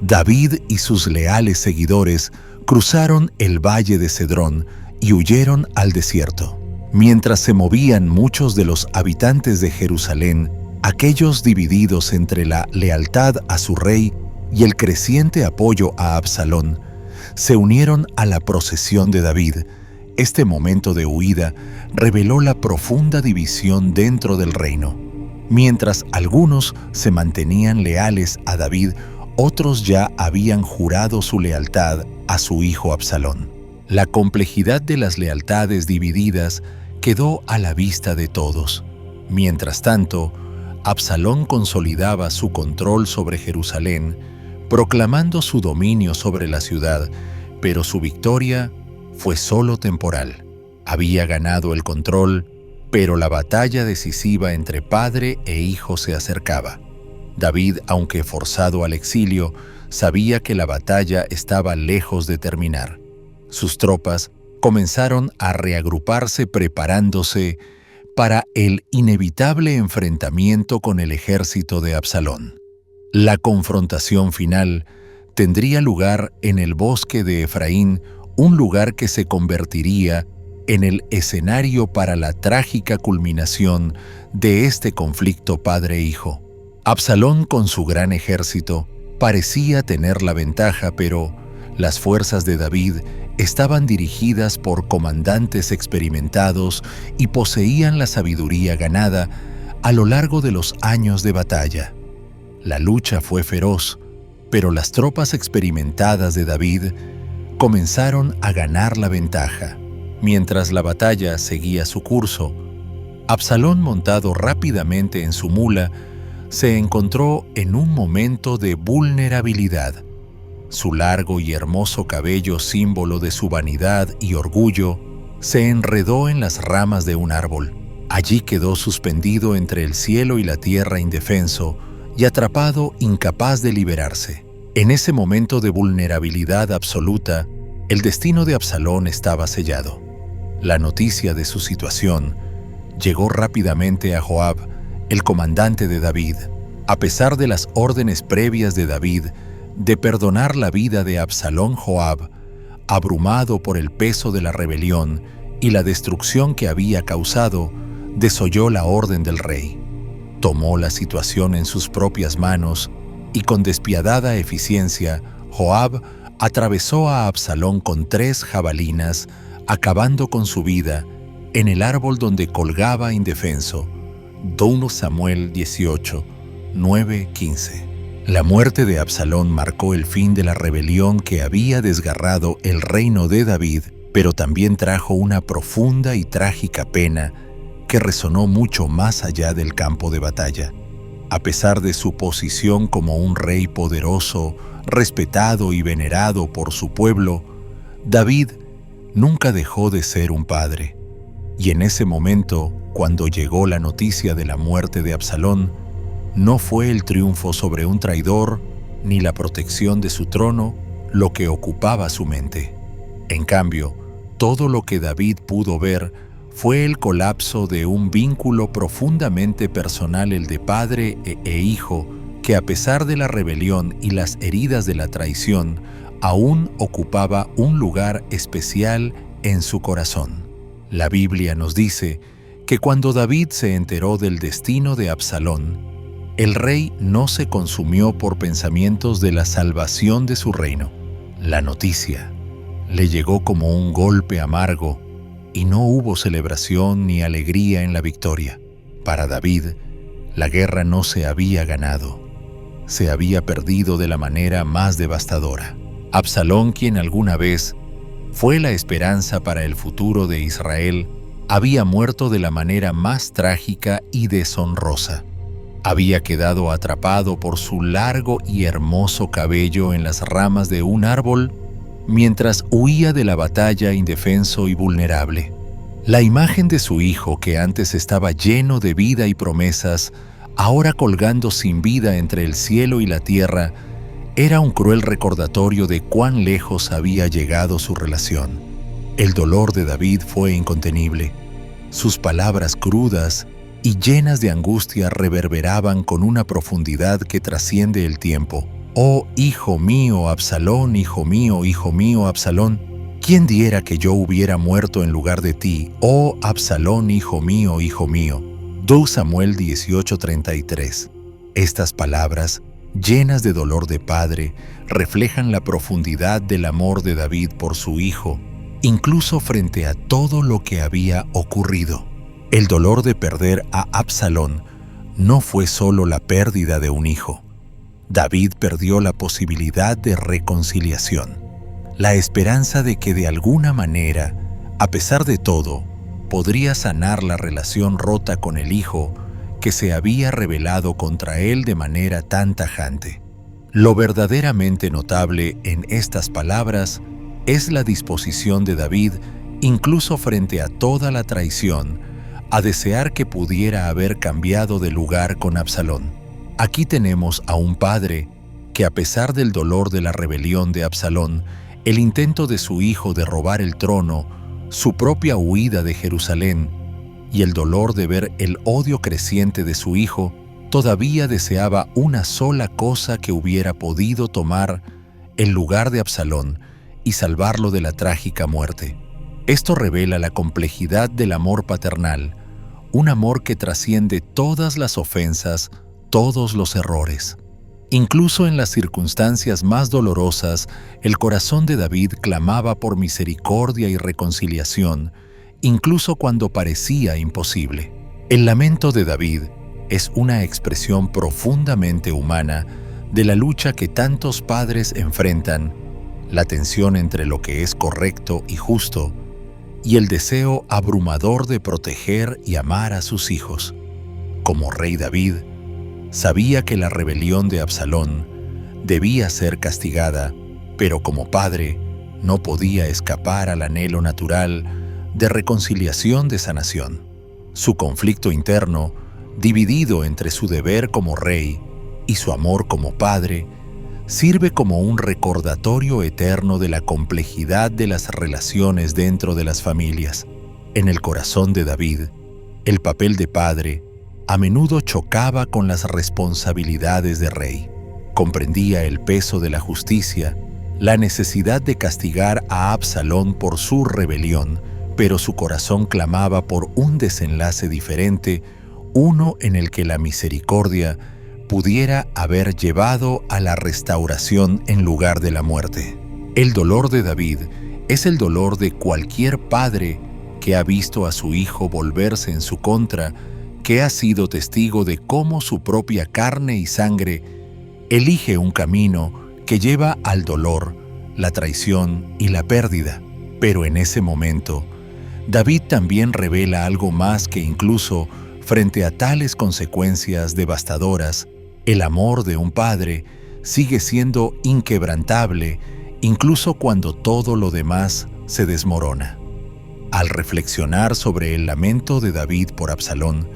David y sus leales seguidores cruzaron el valle de Cedrón y huyeron al desierto. Mientras se movían muchos de los habitantes de Jerusalén, aquellos divididos entre la lealtad a su rey y el creciente apoyo a Absalón, se unieron a la procesión de David. Este momento de huida reveló la profunda división dentro del reino. Mientras algunos se mantenían leales a David, otros ya habían jurado su lealtad a su hijo Absalón. La complejidad de las lealtades divididas quedó a la vista de todos. Mientras tanto, Absalón consolidaba su control sobre Jerusalén, proclamando su dominio sobre la ciudad, pero su victoria fue solo temporal. Había ganado el control, pero la batalla decisiva entre padre e hijo se acercaba. David, aunque forzado al exilio, sabía que la batalla estaba lejos de terminar. Sus tropas comenzaron a reagruparse, preparándose para el inevitable enfrentamiento con el ejército de Absalón. La confrontación final tendría lugar en el bosque de Efraín, un lugar que se convertiría en el escenario para la trágica culminación de este conflicto padre-hijo. Absalón, con su gran ejército, parecía tener la ventaja, pero las fuerzas de David estaban dirigidas por comandantes experimentados y poseían la sabiduría ganada a lo largo de los años de batalla. La lucha fue feroz, pero las tropas experimentadas de David comenzaron a ganar la ventaja. Mientras la batalla seguía su curso, Absalón, montado rápidamente en su mula, se encontró en un momento de vulnerabilidad. Su largo y hermoso cabello, símbolo de su vanidad y orgullo, se enredó en las ramas de un árbol. Allí quedó suspendido entre el cielo y la tierra, indefenso y atrapado, incapaz de liberarse. En ese momento de vulnerabilidad absoluta, el destino de Absalón estaba sellado. La noticia de su situación llegó rápidamente a Joab, el comandante de David. A pesar de las órdenes previas de David de perdonar la vida de Absalón, Joab, abrumado por el peso de la rebelión y la destrucción que había causado, desoyó la orden del rey. Tomó la situación en sus propias manos y, con despiadada eficiencia, Joab atravesó a Absalón con 3 jabalinas, acabando con su vida en el árbol donde colgaba indefenso. 2 Samuel 18, 9-15. La muerte de Absalón marcó el fin de la rebelión que había desgarrado el reino de David, pero también trajo una profunda y trágica pena que resonó mucho más allá del campo de batalla. A pesar de su posición como un rey poderoso, respetado y venerado por su pueblo, David nunca dejó de ser un padre. Y en ese momento, cuando llegó la noticia de la muerte de Absalón, no fue el triunfo sobre un traidor ni la protección de su trono lo que ocupaba su mente. En cambio, todo lo que David pudo ver fue el colapso de un vínculo profundamente personal, el de padre e hijo, que a pesar de la rebelión y las heridas de la traición, aún ocupaba un lugar especial en su corazón. La Biblia nos dice que cuando David se enteró del destino de Absalón, el rey no se consumió por pensamientos de la salvación de su reino. La noticia le llegó como un golpe amargo y no hubo celebración ni alegría en la victoria. Para David, la guerra no se había ganado, se había perdido de la manera más devastadora. Absalón, quien alguna vez fue la esperanza para el futuro de Israel, había muerto de la manera más trágica y deshonrosa. Había quedado atrapado por su largo y hermoso cabello en las ramas de un árbol mientras huía de la batalla indefenso y vulnerable. La imagen de su hijo, que antes estaba lleno de vida y promesas, ahora colgando sin vida entre el cielo y la tierra, era un cruel recordatorio de cuán lejos había llegado su relación. El dolor de David fue incontenible. Sus palabras crudas y llenas de angustia reverberaban con una profundidad que trasciende el tiempo. «Oh, hijo mío, Absalón, hijo mío, Absalón, ¿quién diera que yo hubiera muerto en lugar de ti? Oh, Absalón, hijo mío, hijo mío». 2 Samuel 18:33. Estas palabras, llenas de dolor de padre, reflejan la profundidad del amor de David por su hijo, incluso frente a todo lo que había ocurrido. El dolor de perder a Absalón no fue solo la pérdida de un hijo. David perdió la posibilidad de reconciliación, la esperanza de que de alguna manera, a pesar de todo, podría sanar la relación rota con el hijo que se había rebelado contra él de manera tan tajante. Lo verdaderamente notable en estas palabras es la disposición de David, incluso frente a toda la traición, a desear que pudiera haber cambiado de lugar con Absalón. Aquí tenemos a un padre que, a pesar del dolor de la rebelión de Absalón, el intento de su hijo de robar el trono, su propia huida de Jerusalén y el dolor de ver el odio creciente de su hijo, todavía deseaba una sola cosa: que hubiera podido tomar el lugar de Absalón y salvarlo de la trágica muerte. Esto revela la complejidad del amor paternal, un amor que trasciende todas las ofensas, todos los errores. Incluso en las circunstancias más dolorosas, el corazón de David clamaba por misericordia y reconciliación, incluso cuando parecía imposible. El lamento de David es una expresión profundamente humana de la lucha que tantos padres enfrentan, la tensión entre lo que es correcto y justo, y el deseo abrumador de proteger y amar a sus hijos. Como rey David, sabía que la rebelión de Absalón debía ser castigada, pero como padre no podía escapar al anhelo natural de reconciliación, de sanación. Su conflicto interno, dividido entre su deber como rey y su amor como padre, sirve como un recordatorio eterno de la complejidad de las relaciones dentro de las familias. En el corazón de David, el papel de padre a menudo chocaba con las responsabilidades de rey. Comprendía el peso de la justicia, la necesidad de castigar a Absalón por su rebelión, pero su corazón clamaba por un desenlace diferente, uno en el que la misericordia pudiera haber llevado a la restauración en lugar de la muerte. El dolor de David es el dolor de cualquier padre que ha visto a su hijo volverse en su contra, que ha sido testigo de cómo su propia carne y sangre elige un camino que lleva al dolor, la traición y la pérdida. Pero en ese momento, David también revela algo más: que incluso frente a tales consecuencias devastadoras, el amor de un padre sigue siendo inquebrantable, incluso cuando todo lo demás se desmorona. Al reflexionar sobre el lamento de David por Absalón,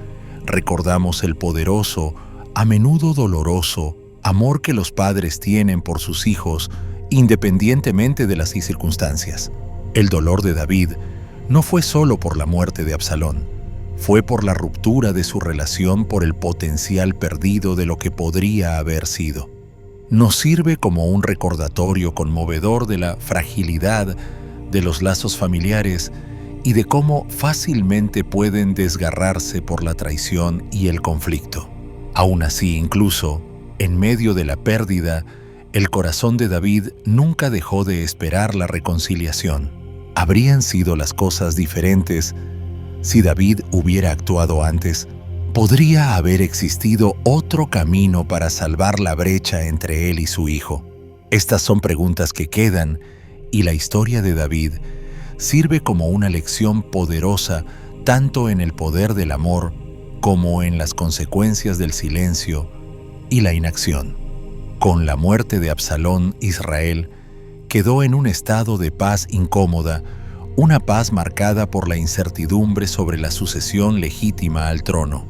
recordamos el poderoso, a menudo doloroso, amor que los padres tienen por sus hijos, independientemente de las circunstancias. El dolor de David no fue solo por la muerte de Absalón, fue por la ruptura de su relación, por el potencial perdido de lo que podría haber sido. Nos sirve como un recordatorio conmovedor de la fragilidad de los lazos familiares y de cómo fácilmente pueden desgarrarse por la traición y el conflicto. Aún así, incluso en medio de la pérdida, el corazón de David nunca dejó de esperar la reconciliación. ¿Habrían sido las cosas diferentes si David hubiera actuado antes? ¿Podría haber existido otro camino para salvar la brecha entre él y su hijo? Estas son preguntas que quedan, y la historia de David sirve como una lección poderosa tanto en el poder del amor como en las consecuencias del silencio y la inacción. Con la muerte de Absalón, Israel quedó en un estado de paz incómoda, una paz marcada por la incertidumbre sobre la sucesión legítima al trono.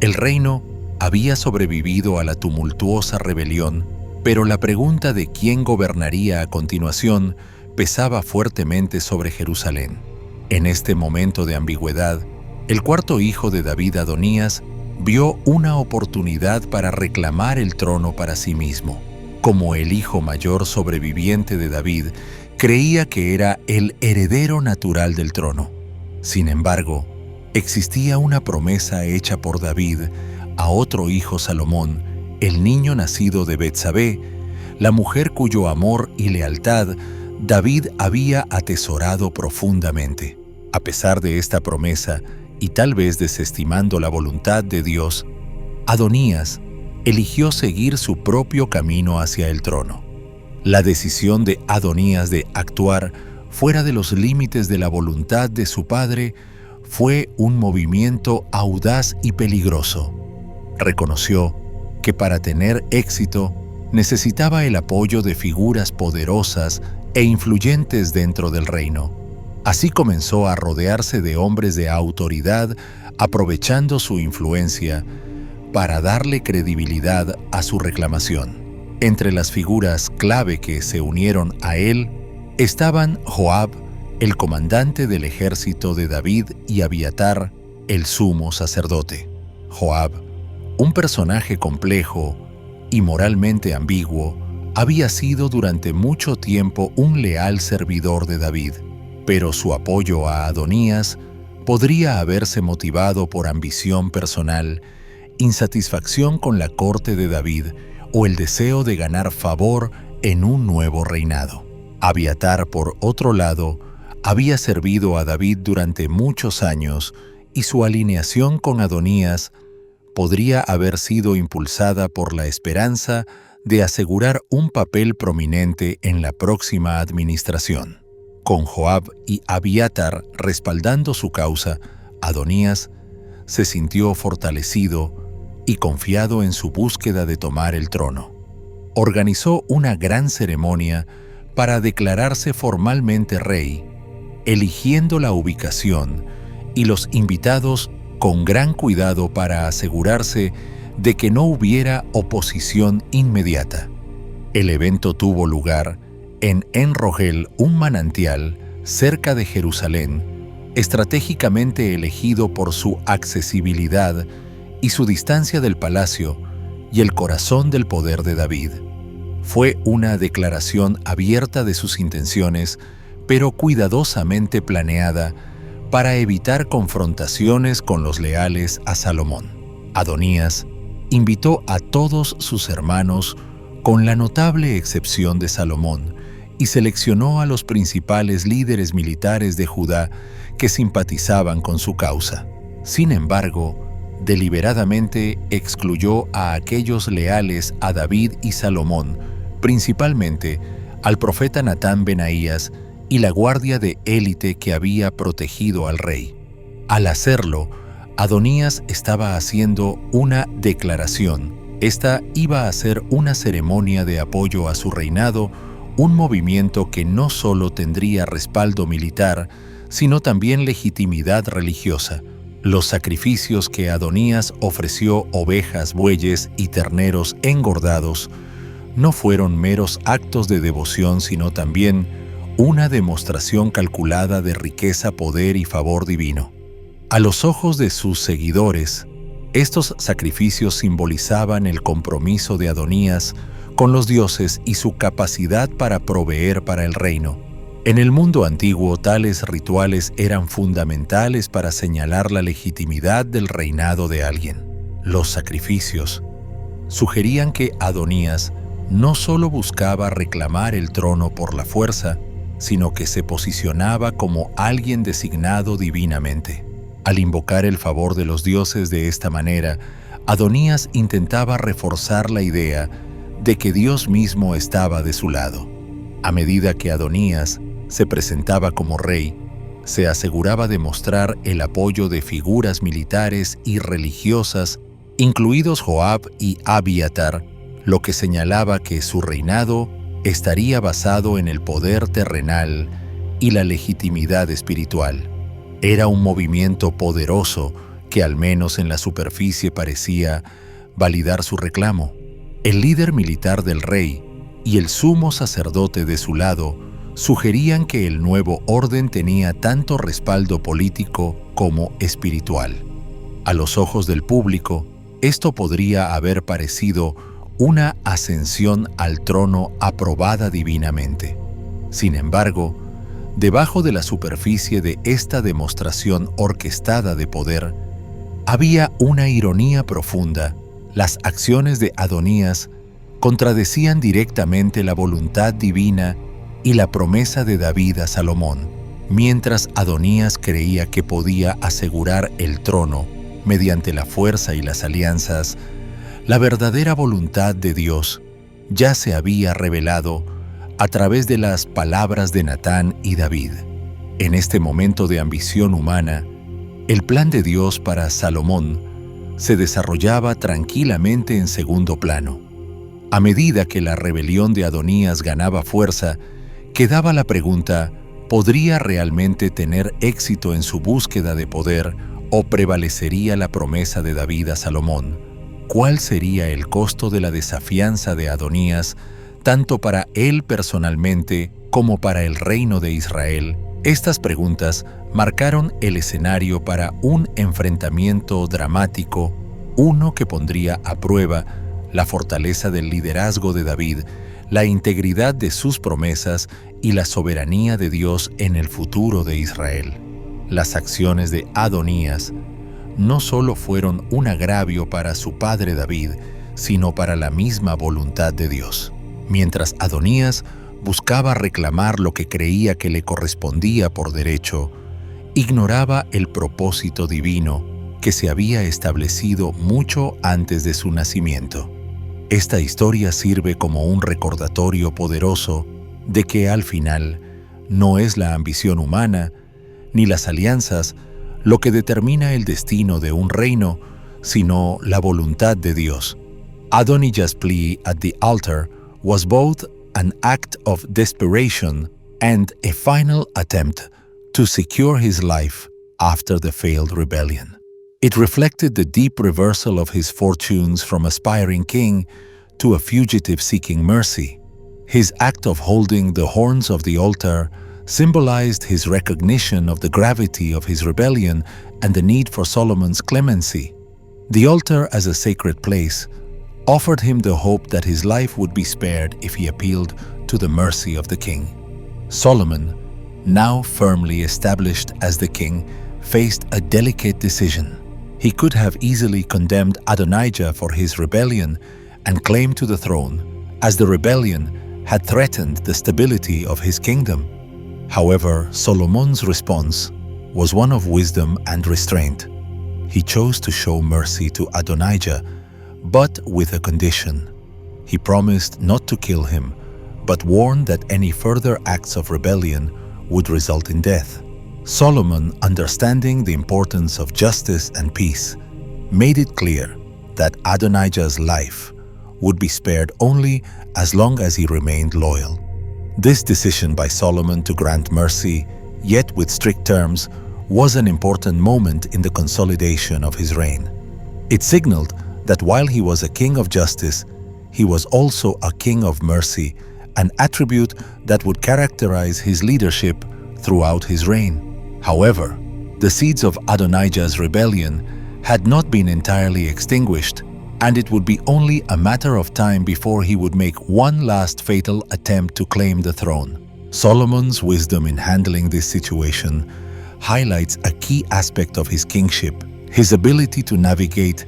El reino había sobrevivido a la tumultuosa rebelión, pero la pregunta de quién gobernaría a continuación pesaba fuertemente sobre Jerusalén. En este momento de ambigüedad, el cuarto hijo de David, Adonías, vio una oportunidad para reclamar el trono para sí mismo. Como el hijo mayor sobreviviente de David, creía que era el heredero natural del trono. Sin embargo, existía una promesa hecha por David a otro hijo, Salomón, el niño nacido de Betsabé, la mujer cuyo amor y lealtad David había atesorado profundamente. A pesar de esta promesa, y tal vez desestimando la voluntad de Dios, Adonías eligió seguir su propio camino hacia el trono. La decisión de Adonías de actuar fuera de los límites de la voluntad de su padre fue un movimiento audaz y peligroso. Reconoció que para tener éxito necesitaba el apoyo de figuras poderosas e influyentes dentro del reino. Así comenzó a rodearse de hombres de autoridad, aprovechando su influencia para darle credibilidad a su reclamación. Entre las figuras clave que se unieron a él estaban Joab, el comandante del ejército de David, y Abiatar, el sumo sacerdote. Joab, un personaje complejo y moralmente ambiguo, había sido durante mucho tiempo un leal servidor de David, pero su apoyo a Adonías podría haberse motivado por ambición personal, insatisfacción con la corte de David o el deseo de ganar favor en un nuevo reinado. Abiatar, por otro lado, había servido a David durante muchos años y su alineación con Adonías podría haber sido impulsada por la esperanza de asegurar un papel prominente en la próxima administración. Con Joab y Abiatar respaldando su causa, Adonías se sintió fortalecido y confiado en su búsqueda de tomar el trono. Organizó una gran ceremonia para declararse formalmente rey, eligiendo la ubicación y los invitados con gran cuidado para asegurarse de que no hubiera oposición inmediata. El evento tuvo lugar en En-Rogel, un manantial cerca de Jerusalén, estratégicamente elegido por su accesibilidad y su distancia del palacio y el corazón del poder de David. Fue una declaración abierta de sus intenciones, pero cuidadosamente planeada para evitar confrontaciones con los leales a Salomón. Adonías invitó a todos sus hermanos, con la notable excepción de Salomón, y seleccionó a los principales líderes militares de Judá que simpatizaban con su causa. Sin embargo, deliberadamente excluyó a aquellos leales a David y Salomón, principalmente al profeta Natán Benaías y la guardia de élite que había protegido al rey. Al hacerlo, Adonías estaba haciendo una declaración. Esta iba a ser una ceremonia de apoyo a su reinado, un movimiento que no solo tendría respaldo militar, sino también legitimidad religiosa. Los sacrificios que Adonías ofreció, ovejas, bueyes y terneros engordados, no fueron meros actos de devoción, sino también una demostración calculada de riqueza, poder y favor divino. A los ojos de sus seguidores, estos sacrificios simbolizaban el compromiso de Adonías con los dioses y su capacidad para proveer para el reino. En el mundo antiguo, tales rituales eran fundamentales para señalar la legitimidad del reinado de alguien. Los sacrificios sugerían que Adonías no solo buscaba reclamar el trono por la fuerza, sino que se posicionaba como alguien designado divinamente. Al invocar el favor de los dioses de esta manera, Adonías intentaba reforzar la idea de que Dios mismo estaba de su lado. A medida que Adonías se presentaba como rey, se aseguraba de mostrar el apoyo de figuras militares y religiosas, incluidos Joab y Abiatar, lo que señalaba que su reinado estaría basado en el poder terrenal y la legitimidad espiritual. Era un movimiento poderoso que, al menos en la superficie, parecía validar su reclamo. El líder militar del rey y el sumo sacerdote de su lado sugerían que el nuevo orden tenía tanto respaldo político como espiritual. A los ojos del público, esto podría haber parecido una ascensión al trono aprobada divinamente. Sin embargo, debajo de la superficie de esta demostración orquestada de poder, había una ironía profunda. Las acciones de Adonías contradecían directamente la voluntad divina y la promesa de David a Salomón. Mientras Adonías creía que podía asegurar el trono mediante la fuerza y las alianzas, la verdadera voluntad de Dios ya se había revelado a través de las palabras de Natán y David. En este momento de ambición humana, el plan de Dios para Salomón se desarrollaba tranquilamente en segundo plano. A medida que la rebelión de Adonías ganaba fuerza, quedaba la pregunta: ¿podría realmente tener éxito en su búsqueda de poder o prevalecería la promesa de David a Salomón? ¿Cuál sería el costo de la desafianza de Adonías, tanto para él personalmente como para el reino de Israel? Estas preguntas marcaron el escenario para un enfrentamiento dramático, uno que pondría a prueba la fortaleza del liderazgo de David, la integridad de sus promesas y la soberanía de Dios en el futuro de Israel. Las acciones de Adonías no solo fueron un agravio para su padre David, sino para la misma voluntad de Dios. Mientras Adonías buscaba reclamar lo que creía que le correspondía por derecho, ignoraba el propósito divino que se había establecido mucho antes de su nacimiento. Esta historia sirve como un recordatorio poderoso de que al final no es la ambición humana ni las alianzas lo que determina el destino de un reino, sino la voluntad de Dios. Adonijah's plea at the altar was both an act of desperation and a final attempt to secure his life after the failed rebellion. It reflected the deep reversal of his fortunes from aspiring king to a fugitive seeking mercy. His act of holding the horns of the altar symbolized his recognition of the gravity of his rebellion and the need for Solomon's clemency. The altar, as a sacred place, offered him the hope that his life would be spared if he appealed to the mercy of the king. Solomon, now firmly established as the king, faced a delicate decision. He could have easily condemned Adonijah for his rebellion and claimed to the throne, as the rebellion had threatened the stability of his kingdom. However, Solomon's response was one of wisdom and restraint. He chose to show mercy to Adonijah, but with a condition. He promised not to kill him, but warned that any further acts of rebellion would result in death. Solomon, understanding the importance of justice and peace, made it clear that Adonijah's life would be spared only as long as he remained loyal. This decision by Solomon to grant mercy, yet with strict terms, was an important moment in the consolidation of his reign. It signaled that while he was a king of justice, he was also a king of mercy, an attribute that would characterize his leadership throughout his reign. However, the seeds of Adonijah's rebellion had not been entirely extinguished, and it would be only a matter of time before he would make one last fatal attempt to claim the throne. Solomon's wisdom in handling this situation highlights a key aspect of his kingship, his ability to navigate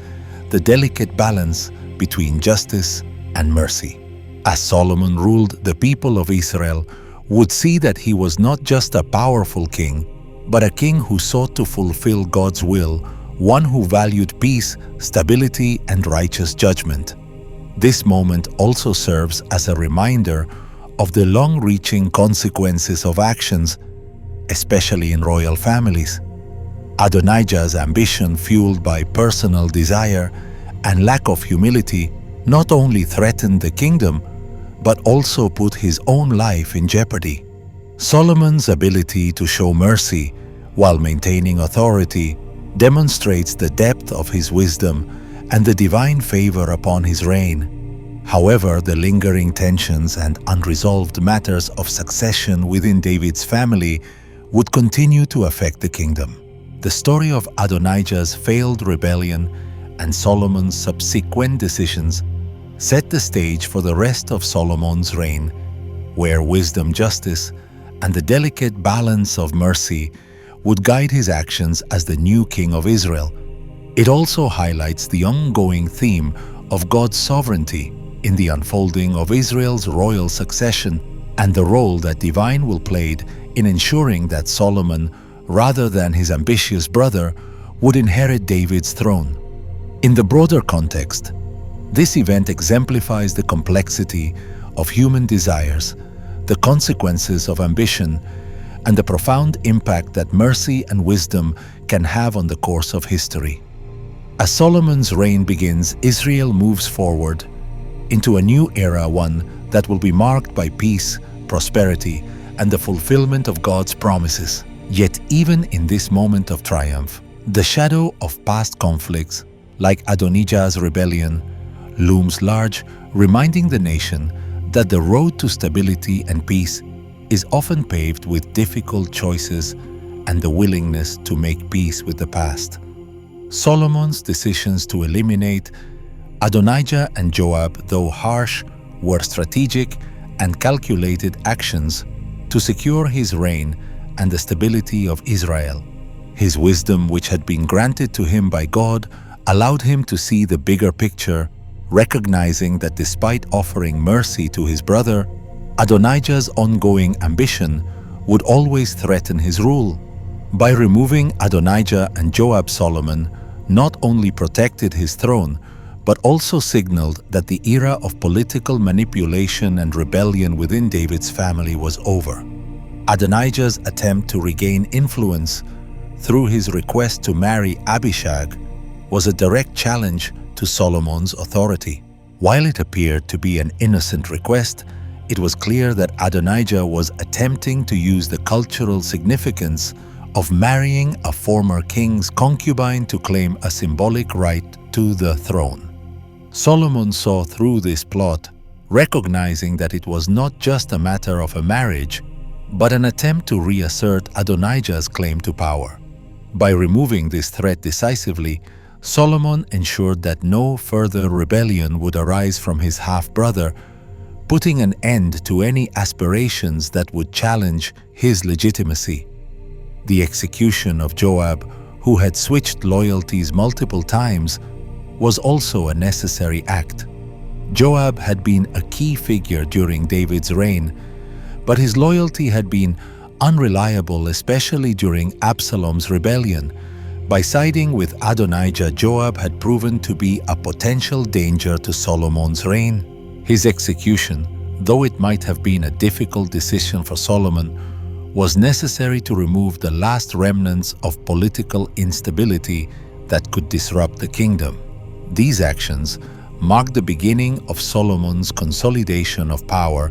the delicate balance between justice and mercy. As Solomon ruled, the people of Israel would see that he was not just a powerful king, but a king who sought to fulfill God's will, one who valued peace, stability, and righteous judgment. This moment also serves as a reminder of the long-reaching consequences of actions, especially in royal families. Adonijah's ambition, fueled by personal desire and lack of humility, not only threatened the kingdom, but also put his own life in jeopardy. Solomon's ability to show mercy while maintaining authority demonstrates the depth of his wisdom and the divine favor upon his reign. However, the lingering tensions and unresolved matters of succession within David's family would continue to affect the kingdom. The story of Adonijah's failed rebellion and Solomon's subsequent decisions set the stage for the rest of Solomon's reign, where wisdom, justice, and the delicate balance of mercy would guide his actions as the new king of Israel. It also highlights the ongoing theme of God's sovereignty in the unfolding of Israel's royal succession and the role that divine will played in ensuring that Solomon, rather than his ambitious brother, would inherit David's throne. In the broader context, this event exemplifies the complexity of human desires, the consequences of ambition, and the profound impact that mercy and wisdom can have on the course of history. As Solomon's reign begins, Israel moves forward into a new era, one that will be marked by peace, prosperity, and the fulfillment of God's promises. Yet even in this moment of triumph, the shadow of past conflicts, like Adonijah's rebellion, looms large, reminding the nation that the road to stability and peace is often paved with difficult choices and the willingness to make peace with the past. Solomon's decisions to eliminate Adonijah and Joab, though harsh, were strategic and calculated actions to secure his reign and the stability of Israel. His wisdom, which had been granted to him by God, allowed him to see the bigger picture, recognizing that despite offering mercy to his brother, Adonijah's ongoing ambition would always threaten his rule. By removing Adonijah and Joab, Solomon not only protected his throne, but also signaled that the era of political manipulation and rebellion within David's family was over. Adonijah's attempt to regain influence through his request to marry Abishag was a direct challenge to Solomon's authority. While it appeared to be an innocent request, it was clear that Adonijah was attempting to use the cultural significance of marrying a former king's concubine to claim a symbolic right to the throne. Solomon saw through this plot, recognizing that it was not just a matter of a marriage, but an attempt to reassert Adonijah's claim to power. By removing this threat decisively, Solomon ensured that no further rebellion would arise from his half-brother, putting an end to any aspirations that would challenge his legitimacy. The execution of Joab, who had switched loyalties multiple times, was also a necessary act. Joab had been a key figure during David's reign, but his loyalty had been unreliable, especially during Absalom's rebellion. By siding with Adonijah, Joab had proven to be a potential danger to Solomon's reign. His execution, though it might have been a difficult decision for Solomon, was necessary to remove the last remnants of political instability that could disrupt the kingdom. These actions marked the beginning of Solomon's consolidation of power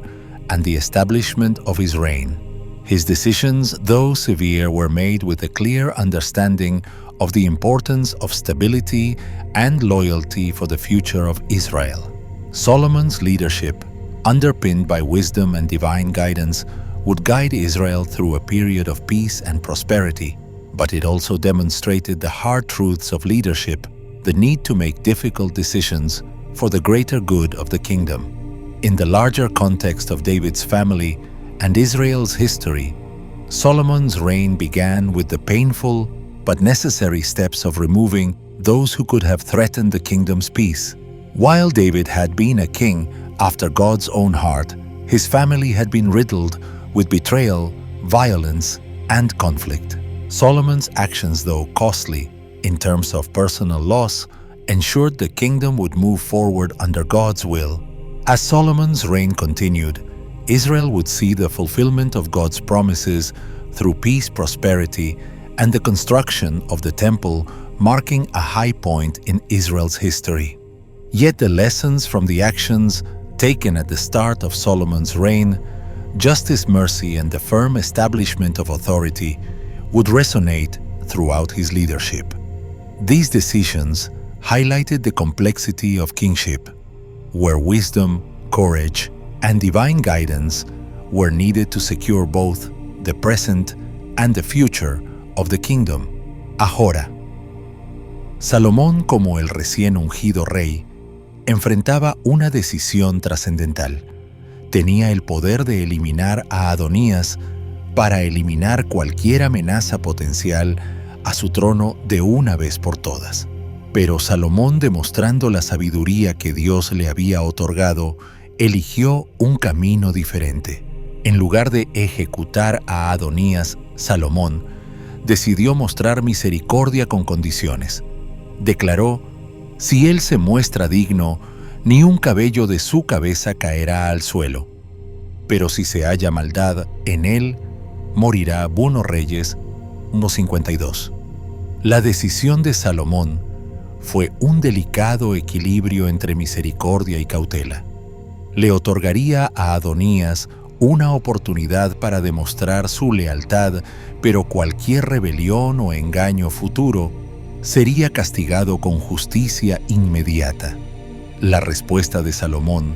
and the establishment of his reign. His decisions, though severe, were made with a clear understanding of the importance of stability and loyalty for the future of Israel. Solomon's leadership, underpinned by wisdom and divine guidance, would guide Israel through a period of peace and prosperity, but it also demonstrated the hard truths of leadership, the need to make difficult decisions for the greater good of the kingdom. In the larger context of David's family and Israel's history, Solomon's reign began with the painful but necessary steps of removing those who could have threatened the kingdom's peace. While David had been a king after God's own heart, his family had been riddled with betrayal, violence, and conflict. Solomon's actions, though costly in terms of personal loss, ensured the kingdom would move forward under God's will. As Solomon's reign continued, Israel would see the fulfillment of God's promises through peace, prosperity, and the construction of the temple, marking a high point in Israel's history. Yet the lessons from the actions taken at the start of Solomon's reign, justice, mercy, and the firm establishment of authority, would resonate throughout his leadership. These decisions highlighted the complexity of kingship, where wisdom, courage, and divine guidance were needed to secure both the present and the future of the kingdom. Ahora, Salomón, como el recién ungido rey, enfrentaba una decisión trascendental. Tenía el poder de eliminar a Adonías para eliminar cualquier amenaza potencial a su trono de una vez por todas. Pero Salomón, demostrando la sabiduría que Dios le había otorgado, eligió un camino diferente. En lugar de ejecutar a Adonías, Salomón decidió mostrar misericordia con condiciones. Declaró: «Si él se muestra digno, ni un cabello de su cabeza caerá al suelo. Pero si se halla maldad en él, morirá». 1 Reyes 1:52. La decisión de Salomón fue un delicado equilibrio entre misericordia y cautela. Le otorgaría a Adonías una oportunidad para demostrar su lealtad, pero cualquier rebelión o engaño futuro sería castigado con justicia inmediata. La respuesta de Salomón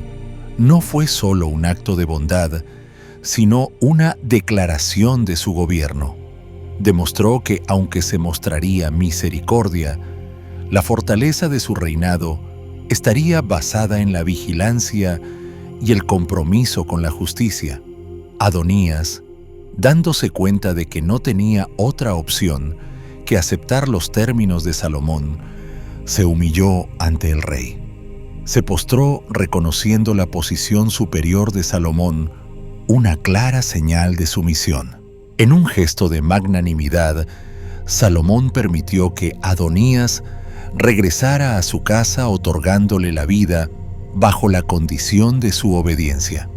no fue solo un acto de bondad, sino una declaración de su gobierno. Demostró que, aunque se mostraría misericordia, la fortaleza de su reinado estaría basada en la vigilancia y el compromiso con la justicia. Adonías, dándose cuenta de que no tenía otra opción que aceptar los términos de Salomón, se humilló ante el rey. Se postró reconociendo la posición superior de Salomón, una clara señal de sumisión. En un gesto de magnanimidad, Salomón permitió que Adonías regresara a su casa, otorgándole la vida bajo la condición de su obediencia.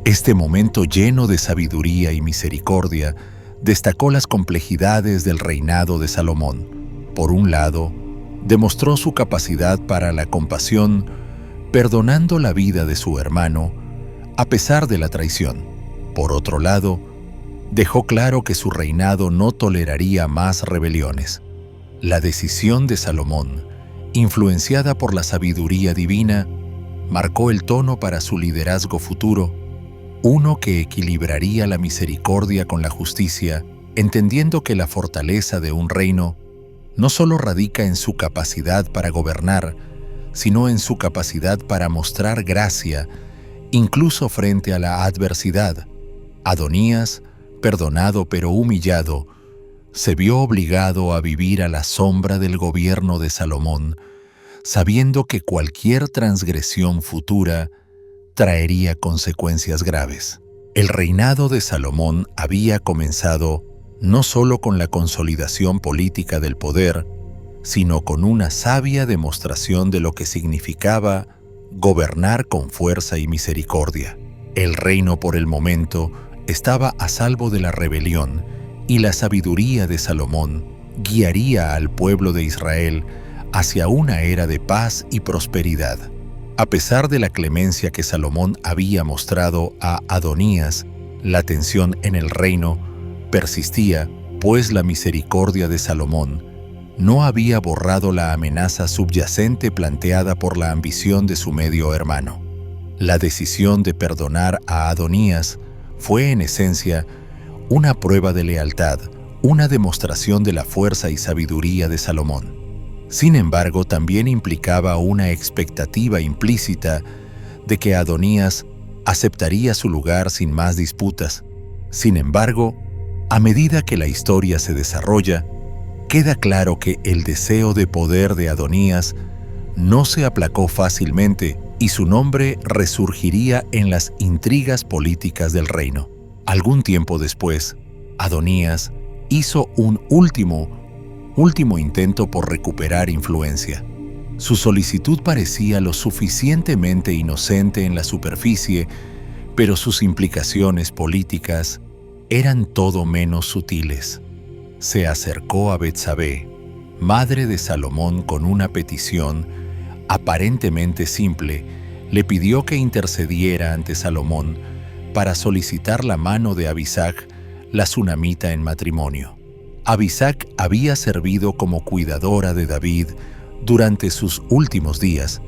Este momento, lleno de sabiduría y misericordia, destacó las complejidades del reinado de Salomón. Por un lado, demostró su capacidad para la compasión, perdonando la vida de su hermano a pesar de la traición. Por otro lado, dejó claro que su reinado no toleraría más rebeliones. La decisión de Salomón, influenciada por la sabiduría divina, marcó el tono para su liderazgo futuro, uno que equilibraría la misericordia con la justicia, entendiendo que la fortaleza de un reino no solo radica en su capacidad para gobernar, sino en su capacidad para mostrar gracia, incluso frente a la adversidad. Adonías, perdonado pero humillado, se vio obligado a vivir a la sombra del gobierno de Salomón, sabiendo que cualquier transgresión futura traería consecuencias graves. El reinado de Salomón había comenzado no solo con la consolidación política del poder, sino con una sabia demostración de lo que significaba gobernar con fuerza y misericordia. El reino, por el momento, estaba a salvo de la rebelión, y la sabiduría de Salomón guiaría al pueblo de Israel hacia una era de paz y prosperidad. A pesar de la clemencia que Salomón había mostrado a Adonías, la tensión en el reino persistía, pues la misericordia de Salomón no había borrado la amenaza subyacente planteada por la ambición de su medio hermano. La decisión de perdonar a Adonías fue en esencia una prueba de lealtad, una demostración de la fuerza y sabiduría de Salomón. Sin embargo, también implicaba una expectativa implícita de que Adonías aceptaría su lugar sin más disputas. Sin embargo, a medida que la historia se desarrolla, queda claro que el deseo de poder de Adonías no se aplacó fácilmente y su nombre resurgiría en las intrigas políticas del reino. Algún tiempo después, Adonías hizo un último intento por recuperar influencia. Su solicitud parecía lo suficientemente inocente en la superficie, pero sus implicaciones políticas eran todo menos sutiles. Se acercó a Betsabé, madre de Salomón, con una petición aparentemente simple. Le pidió que intercediera ante Salomón para solicitar la mano de Abisag, la sunamita, en matrimonio. Abisag había servido como cuidadora de David durante sus últimos días,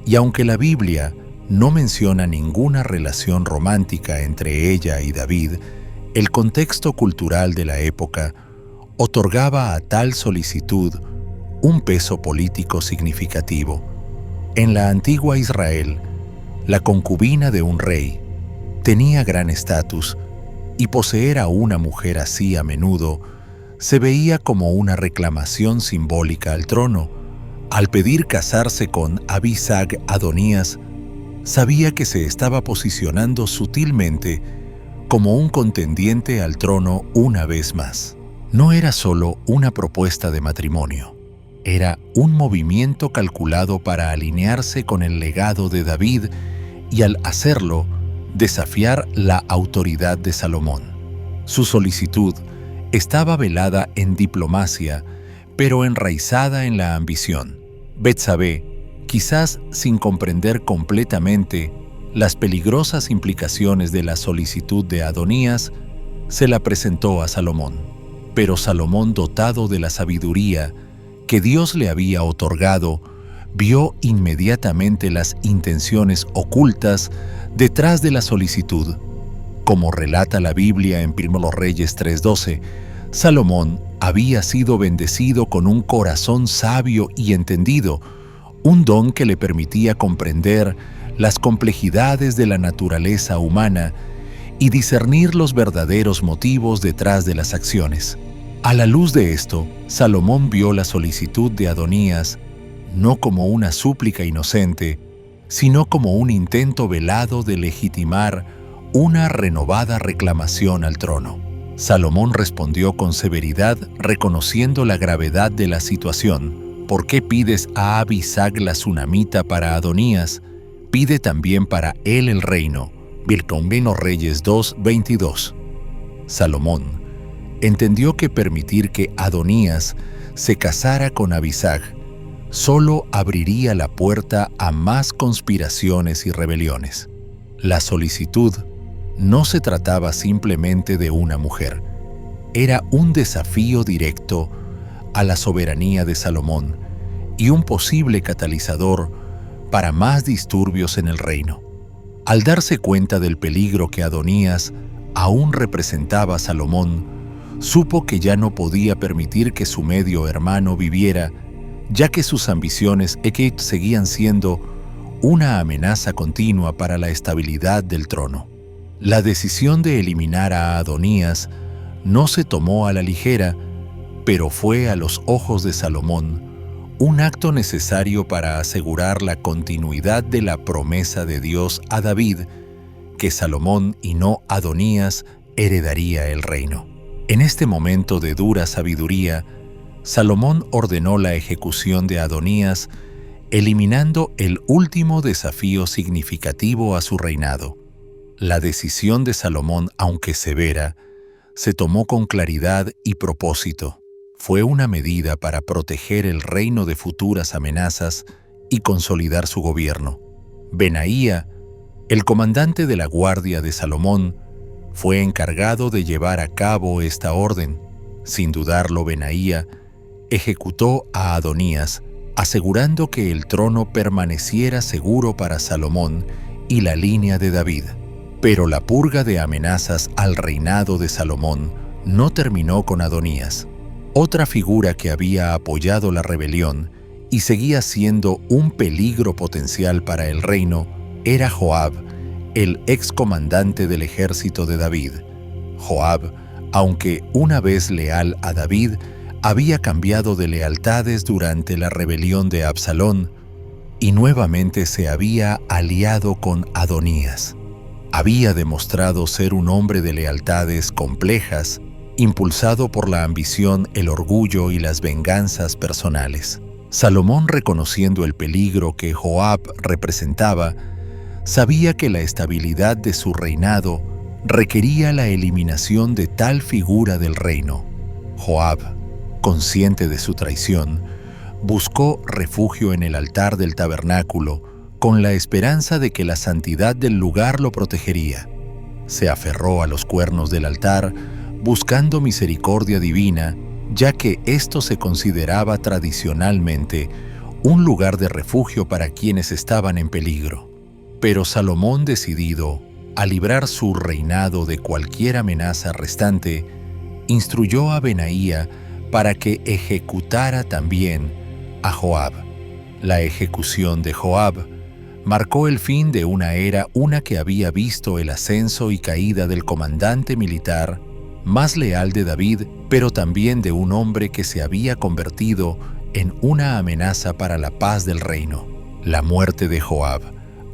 y aunque la Biblia no menciona ninguna relación romántica entre ella y David, el contexto cultural de la época otorgaba a tal solicitud un peso político significativo. En la antigua Israel, la concubina de un rey tenía gran estatus, y poseer a una mujer así a menudo se veía como una reclamación simbólica al trono. Al pedir casarse con Abisag, Adonías sabía que se estaba posicionando sutilmente como un contendiente al trono una vez más. No era solo una propuesta de matrimonio, era un movimiento calculado para alinearse con el legado de David y, al hacerlo, desafiar la autoridad de Salomón. Su solicitud estaba velada en diplomacia, pero enraizada en la ambición. Betsabé, quizás sin comprender completamente las peligrosas implicaciones de la solicitud de Adonías, se la presentó a Salomón. Pero Salomón, dotado de la sabiduría que Dios le había otorgado, vio inmediatamente las intenciones ocultas detrás de la solicitud. Como relata la Biblia en 1 Reyes 3:12, Salomón había sido bendecido con un corazón sabio y entendido, un don que le permitía comprender las complejidades de la naturaleza humana y discernir los verdaderos motivos detrás de las acciones. A la luz de esto, Salomón vio la solicitud de Adonías no como una súplica inocente, sino como un intento velado de legitimar una renovada reclamación al trono. Salomón respondió con severidad, reconociendo la gravedad de la situación. ¿Por qué pides a Abisag la sunamita para Adonías? Pide también para él el reino. 1 Reyes 2:22. Salomón entendió que permitir que Adonías se casara con Abisag solo abriría la puerta a más conspiraciones y rebeliones. La solicitud no se trataba simplemente de una mujer, era un desafío directo a la soberanía de Salomón y un posible catalizador para más disturbios en el reino. Al darse cuenta del peligro que Adonías aún representaba a Salomón, supo que ya no podía permitir que su medio hermano viviera, ya que sus ambiciones seguían siendo una amenaza continua para la estabilidad del trono. La decisión de eliminar a Adonías no se tomó a la ligera, pero fue, a los ojos de Salomón, un acto necesario para asegurar la continuidad de la promesa de Dios a David, que Salomón y no Adonías heredaría el reino. En este momento de dura sabiduría, Salomón ordenó la ejecución de Adonías, eliminando el último desafío significativo a su reinado. La decisión de Salomón, aunque severa, se tomó con claridad y propósito. Fue una medida para proteger el reino de futuras amenazas y consolidar su gobierno. Benaía, el comandante de la guardia de Salomón, fue encargado de llevar a cabo esta orden. Sin dudarlo, Benaía ejecutó a Adonías, asegurando que el trono permaneciera seguro para Salomón y la línea de David. Pero la purga de amenazas al reinado de Salomón no terminó con Adonías. Otra figura que había apoyado la rebelión y seguía siendo un peligro potencial para el reino era Joab, el excomandante del ejército de David. Joab, aunque una vez leal a David, había cambiado de lealtades durante la rebelión de Absalón y nuevamente se había aliado con Adonías. Había demostrado ser un hombre de lealtades complejas, impulsado por la ambición, el orgullo y las venganzas personales. Salomón, reconociendo el peligro que Joab representaba, sabía que la estabilidad de su reinado requería la eliminación de tal figura del reino. Joab, consciente de su traición, buscó refugio en el altar del tabernáculo con la esperanza de que la santidad del lugar lo protegería. Se aferró a los cuernos del altar buscando misericordia divina, ya que esto se consideraba tradicionalmente un lugar de refugio para quienes estaban en peligro. Pero Salomón, decidido a librar su reinado de cualquier amenaza restante, instruyó a Benaía para que ejecutara también a Joab. La ejecución de Joab marcó el fin de una era, una que había visto el ascenso y caída del comandante militar más leal de David, pero también de un hombre que se había convertido en una amenaza para la paz del reino. La muerte de Joab,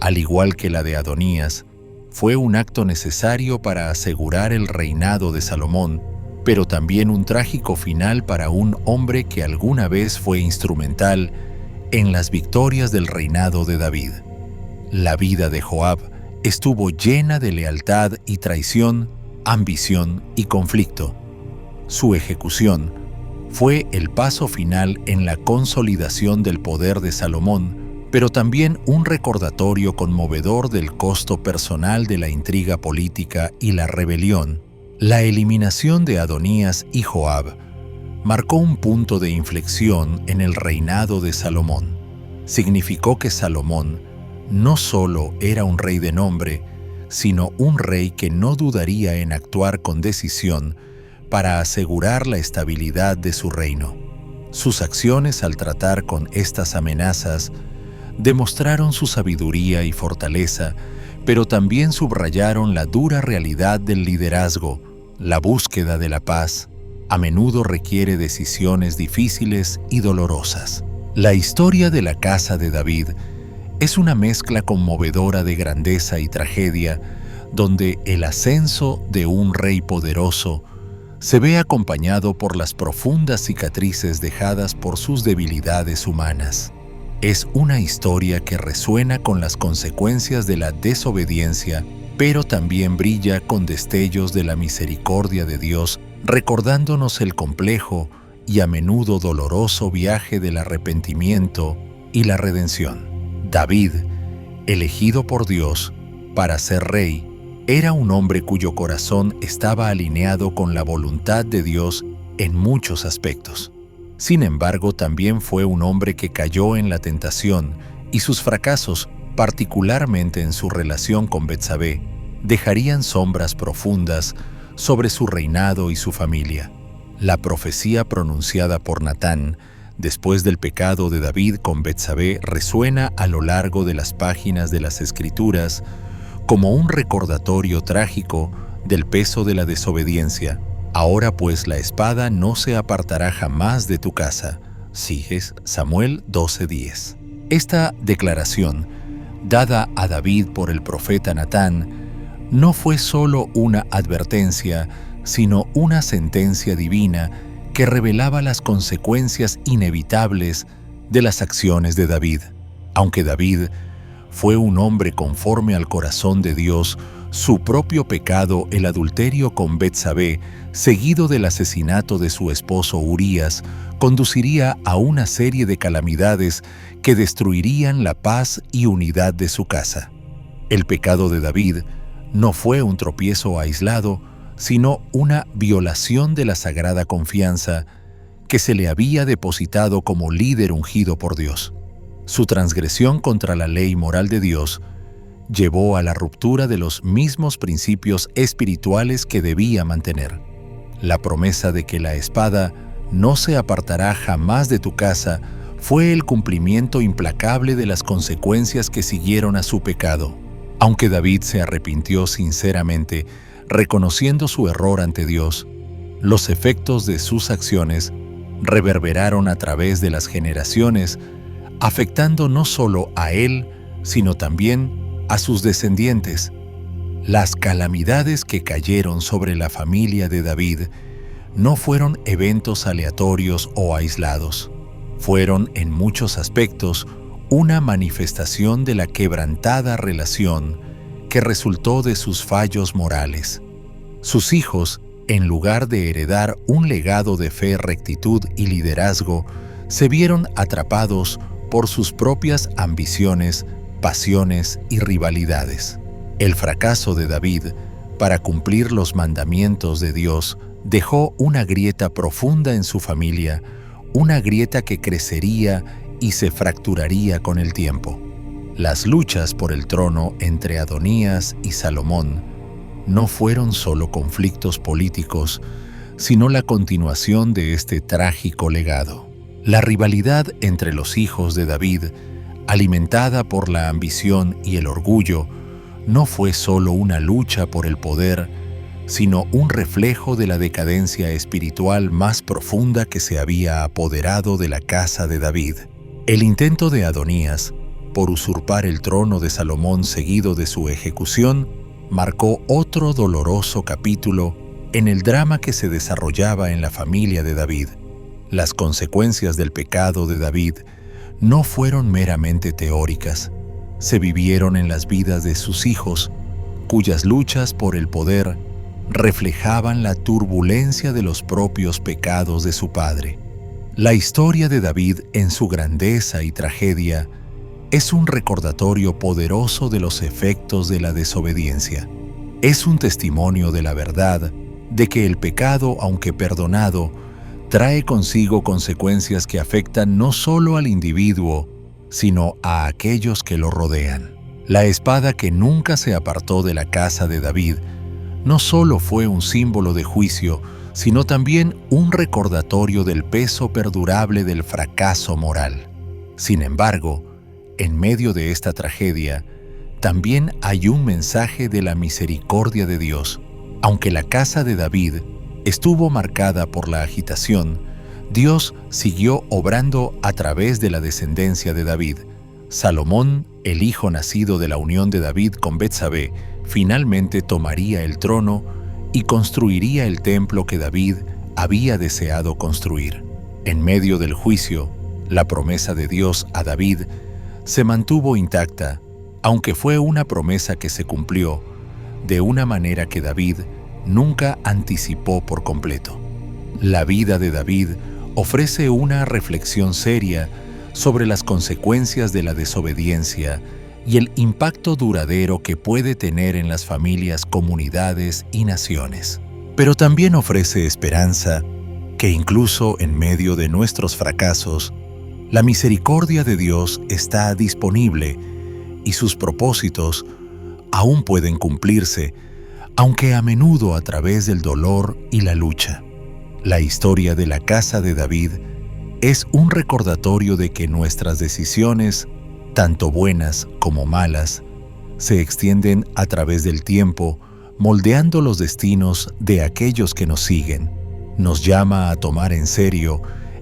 al igual que la de Adonías, fue un acto necesario para asegurar el reinado de Salomón, pero también un trágico final para un hombre que alguna vez fue instrumental en las victorias del reinado de David. La vida de Joab estuvo llena de lealtad y traición, ambición y conflicto. Su ejecución fue el paso final en la consolidación del poder de Salomón, pero también un recordatorio conmovedor del costo personal de la intriga política y la rebelión. La eliminación de Adonías y Joab marcó un punto de inflexión en el reinado de Salomón. Significó que Salomón no solo era un rey de nombre, sino un rey que no dudaría en actuar con decisión para asegurar la estabilidad de su reino. Sus acciones al tratar con estas amenazas demostraron su sabiduría y fortaleza, pero también subrayaron la dura realidad del liderazgo. La búsqueda de la paz a menudo requiere decisiones difíciles y dolorosas. La historia de la casa de David es una mezcla conmovedora de grandeza y tragedia, donde el ascenso de un rey poderoso se ve acompañado por las profundas cicatrices dejadas por sus debilidades humanas. Es una historia que resuena con las consecuencias de la desobediencia, pero también brilla con destellos de la misericordia de Dios, recordándonos el complejo y a menudo doloroso viaje del arrepentimiento y la redención. David, elegido por Dios para ser rey, era un hombre cuyo corazón estaba alineado con la voluntad de Dios en muchos aspectos. Sin embargo, también fue un hombre que cayó en la tentación y sus fracasos, particularmente en su relación con Betsabé, dejarían sombras profundas sobre su reinado y su familia. La profecía pronunciada por Natán después del pecado de David con Betsabé resuena a lo largo de las páginas de las Escrituras como un recordatorio trágico del peso de la desobediencia. Ahora pues la espada no se apartará jamás de tu casa. Sigues Samuel 12:10. Esta declaración, dada a David por el profeta Natán, no fue solo una advertencia, sino una sentencia divina que revelaba las consecuencias inevitables de las acciones de David. Aunque David fue un hombre conforme al corazón de Dios, Su propio pecado, el adulterio con Betsabé, seguido del asesinato de su esposo Urías, conduciría a una serie de calamidades que destruirían la paz y unidad de su casa. El pecado de David no fue un tropiezo aislado, sino una violación de la sagrada confianza que se le había depositado como líder ungido por Dios. Su transgresión contra la ley moral de Dios llevó a la ruptura de los mismos principios espirituales que debía mantener. La promesa de que la espada no se apartará jamás de tu casa fue el cumplimiento implacable de las consecuencias que siguieron a su pecado. Aunque David se arrepintió sinceramente, reconociendo su error ante Dios, los efectos de sus acciones reverberaron a través de las generaciones, afectando no solo a él, sino también a sus descendientes. Las calamidades que cayeron sobre la familia de David no fueron eventos aleatorios o aislados. Fueron, en muchos aspectos, una manifestación de la quebrantada relación que resultó de sus fallos morales. Sus hijos, en lugar de heredar un legado de fe, rectitud y liderazgo, se vieron atrapados por sus propias ambiciones, pasiones y rivalidades. El fracaso de David para cumplir los mandamientos de Dios dejó una grieta profunda en su familia, una grieta que crecería y se fracturaría con el tiempo. Las luchas por el trono entre Adonías y Salomón no fueron solo conflictos políticos, sino la continuación de este trágico legado. La rivalidad entre los hijos de David, alimentada por la ambición y el orgullo, no fue solo una lucha por el poder, sino un reflejo de la decadencia espiritual más profunda que se había apoderado de la casa de David. El intento de Adonías por usurpar el trono de Salomón, seguido de su ejecución, marcó otro doloroso capítulo en el drama que se desarrollaba en la familia de David. Las consecuencias del pecado de David no fueron meramente teóricas, se vivieron en las vidas de sus hijos, cuyas luchas por el poder reflejaban la turbulencia de los propios pecados de su padre. La historia de David, en su grandeza y tragedia, es un recordatorio poderoso de los efectos de la desobediencia. Es un testimonio de la verdad de que el pecado, aunque perdonado, trae consigo consecuencias que afectan no solo al individuo, sino a aquellos que lo rodean. La espada que nunca se apartó de la casa de David no solo fue un símbolo de juicio, sino también un recordatorio del peso perdurable del fracaso moral. Sin embargo, en medio de esta tragedia, también hay un mensaje de la misericordia de Dios. Aunque la casa de David estuvo marcada por la agitación, Dios siguió obrando a través de la descendencia de David. Salomón, el hijo nacido de la unión de David con Betsabé, finalmente tomaría el trono y construiría el templo que David había deseado construir. En medio del juicio, la promesa de Dios a David se mantuvo intacta, aunque fue una promesa que se cumplió de una manera que David nunca anticipó por completo. La vida de David ofrece una reflexión seria sobre las consecuencias de la desobediencia y el impacto duradero que puede tener en las familias, comunidades y naciones. Pero también ofrece esperanza que incluso en medio de nuestros fracasos, la misericordia de Dios está disponible y sus propósitos aún pueden cumplirse, aunque a menudo a través del dolor y la lucha. La historia de la casa de David es un recordatorio de que nuestras decisiones, tanto buenas como malas, se extienden a través del tiempo, moldeando los destinos de aquellos que nos siguen. Nos llama a tomar en serio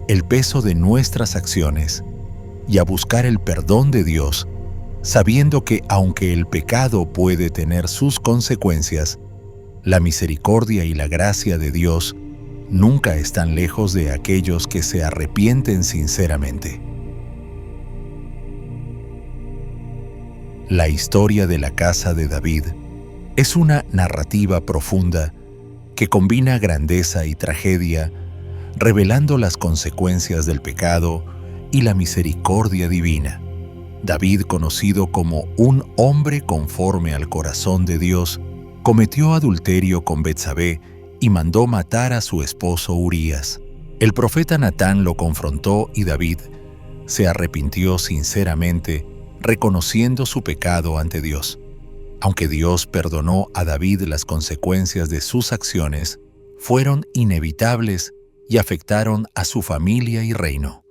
el peso de nuestras acciones y a buscar el perdón de Dios, sabiendo que aunque el pecado puede tener sus consecuencias, la misericordia y la gracia de Dios nunca están lejos de aquellos que se arrepienten sinceramente. La historia de la casa de David Es una narrativa profunda que combina grandeza y tragedia, revelando las consecuencias del pecado y la misericordia divina. David, conocido como un hombre conforme al corazón de Dios, cometió adulterio con Betsabé y mandó matar a su esposo Urías. El profeta Natán lo confrontó y David se arrepintió sinceramente, reconociendo su pecado ante Dios. Aunque Dios perdonó a David, las consecuencias de sus acciones fueron inevitables y afectaron a su familia y reino.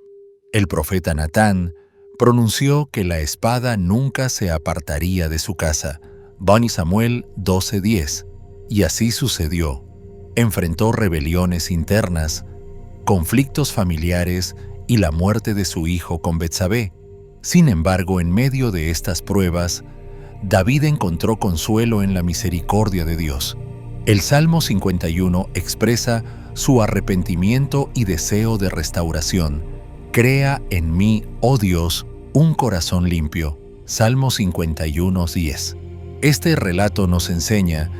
El profeta Natán pronunció que la espada nunca se apartaría de su casa. 2 Samuel 12:10. Y así sucedió. Enfrentó rebeliones internas, conflictos familiares y la muerte de su hijo con Betsabé. Sin embargo, en medio de estas pruebas, David encontró consuelo en la misericordia de Dios. El Salmo 51 expresa su arrepentimiento y deseo de restauración. Crea en mí, oh Dios, un corazón limpio. Salmo 51:10. Este relato nos enseña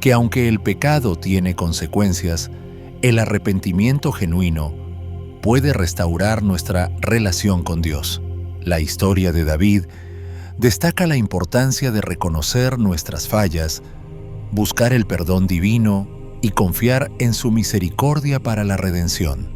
que aunque el pecado tiene consecuencias, el arrepentimiento genuino puede restaurar nuestra relación con Dios. La historia de David destaca la importancia de reconocer nuestras fallas, buscar el perdón divino y confiar en su misericordia para la redención.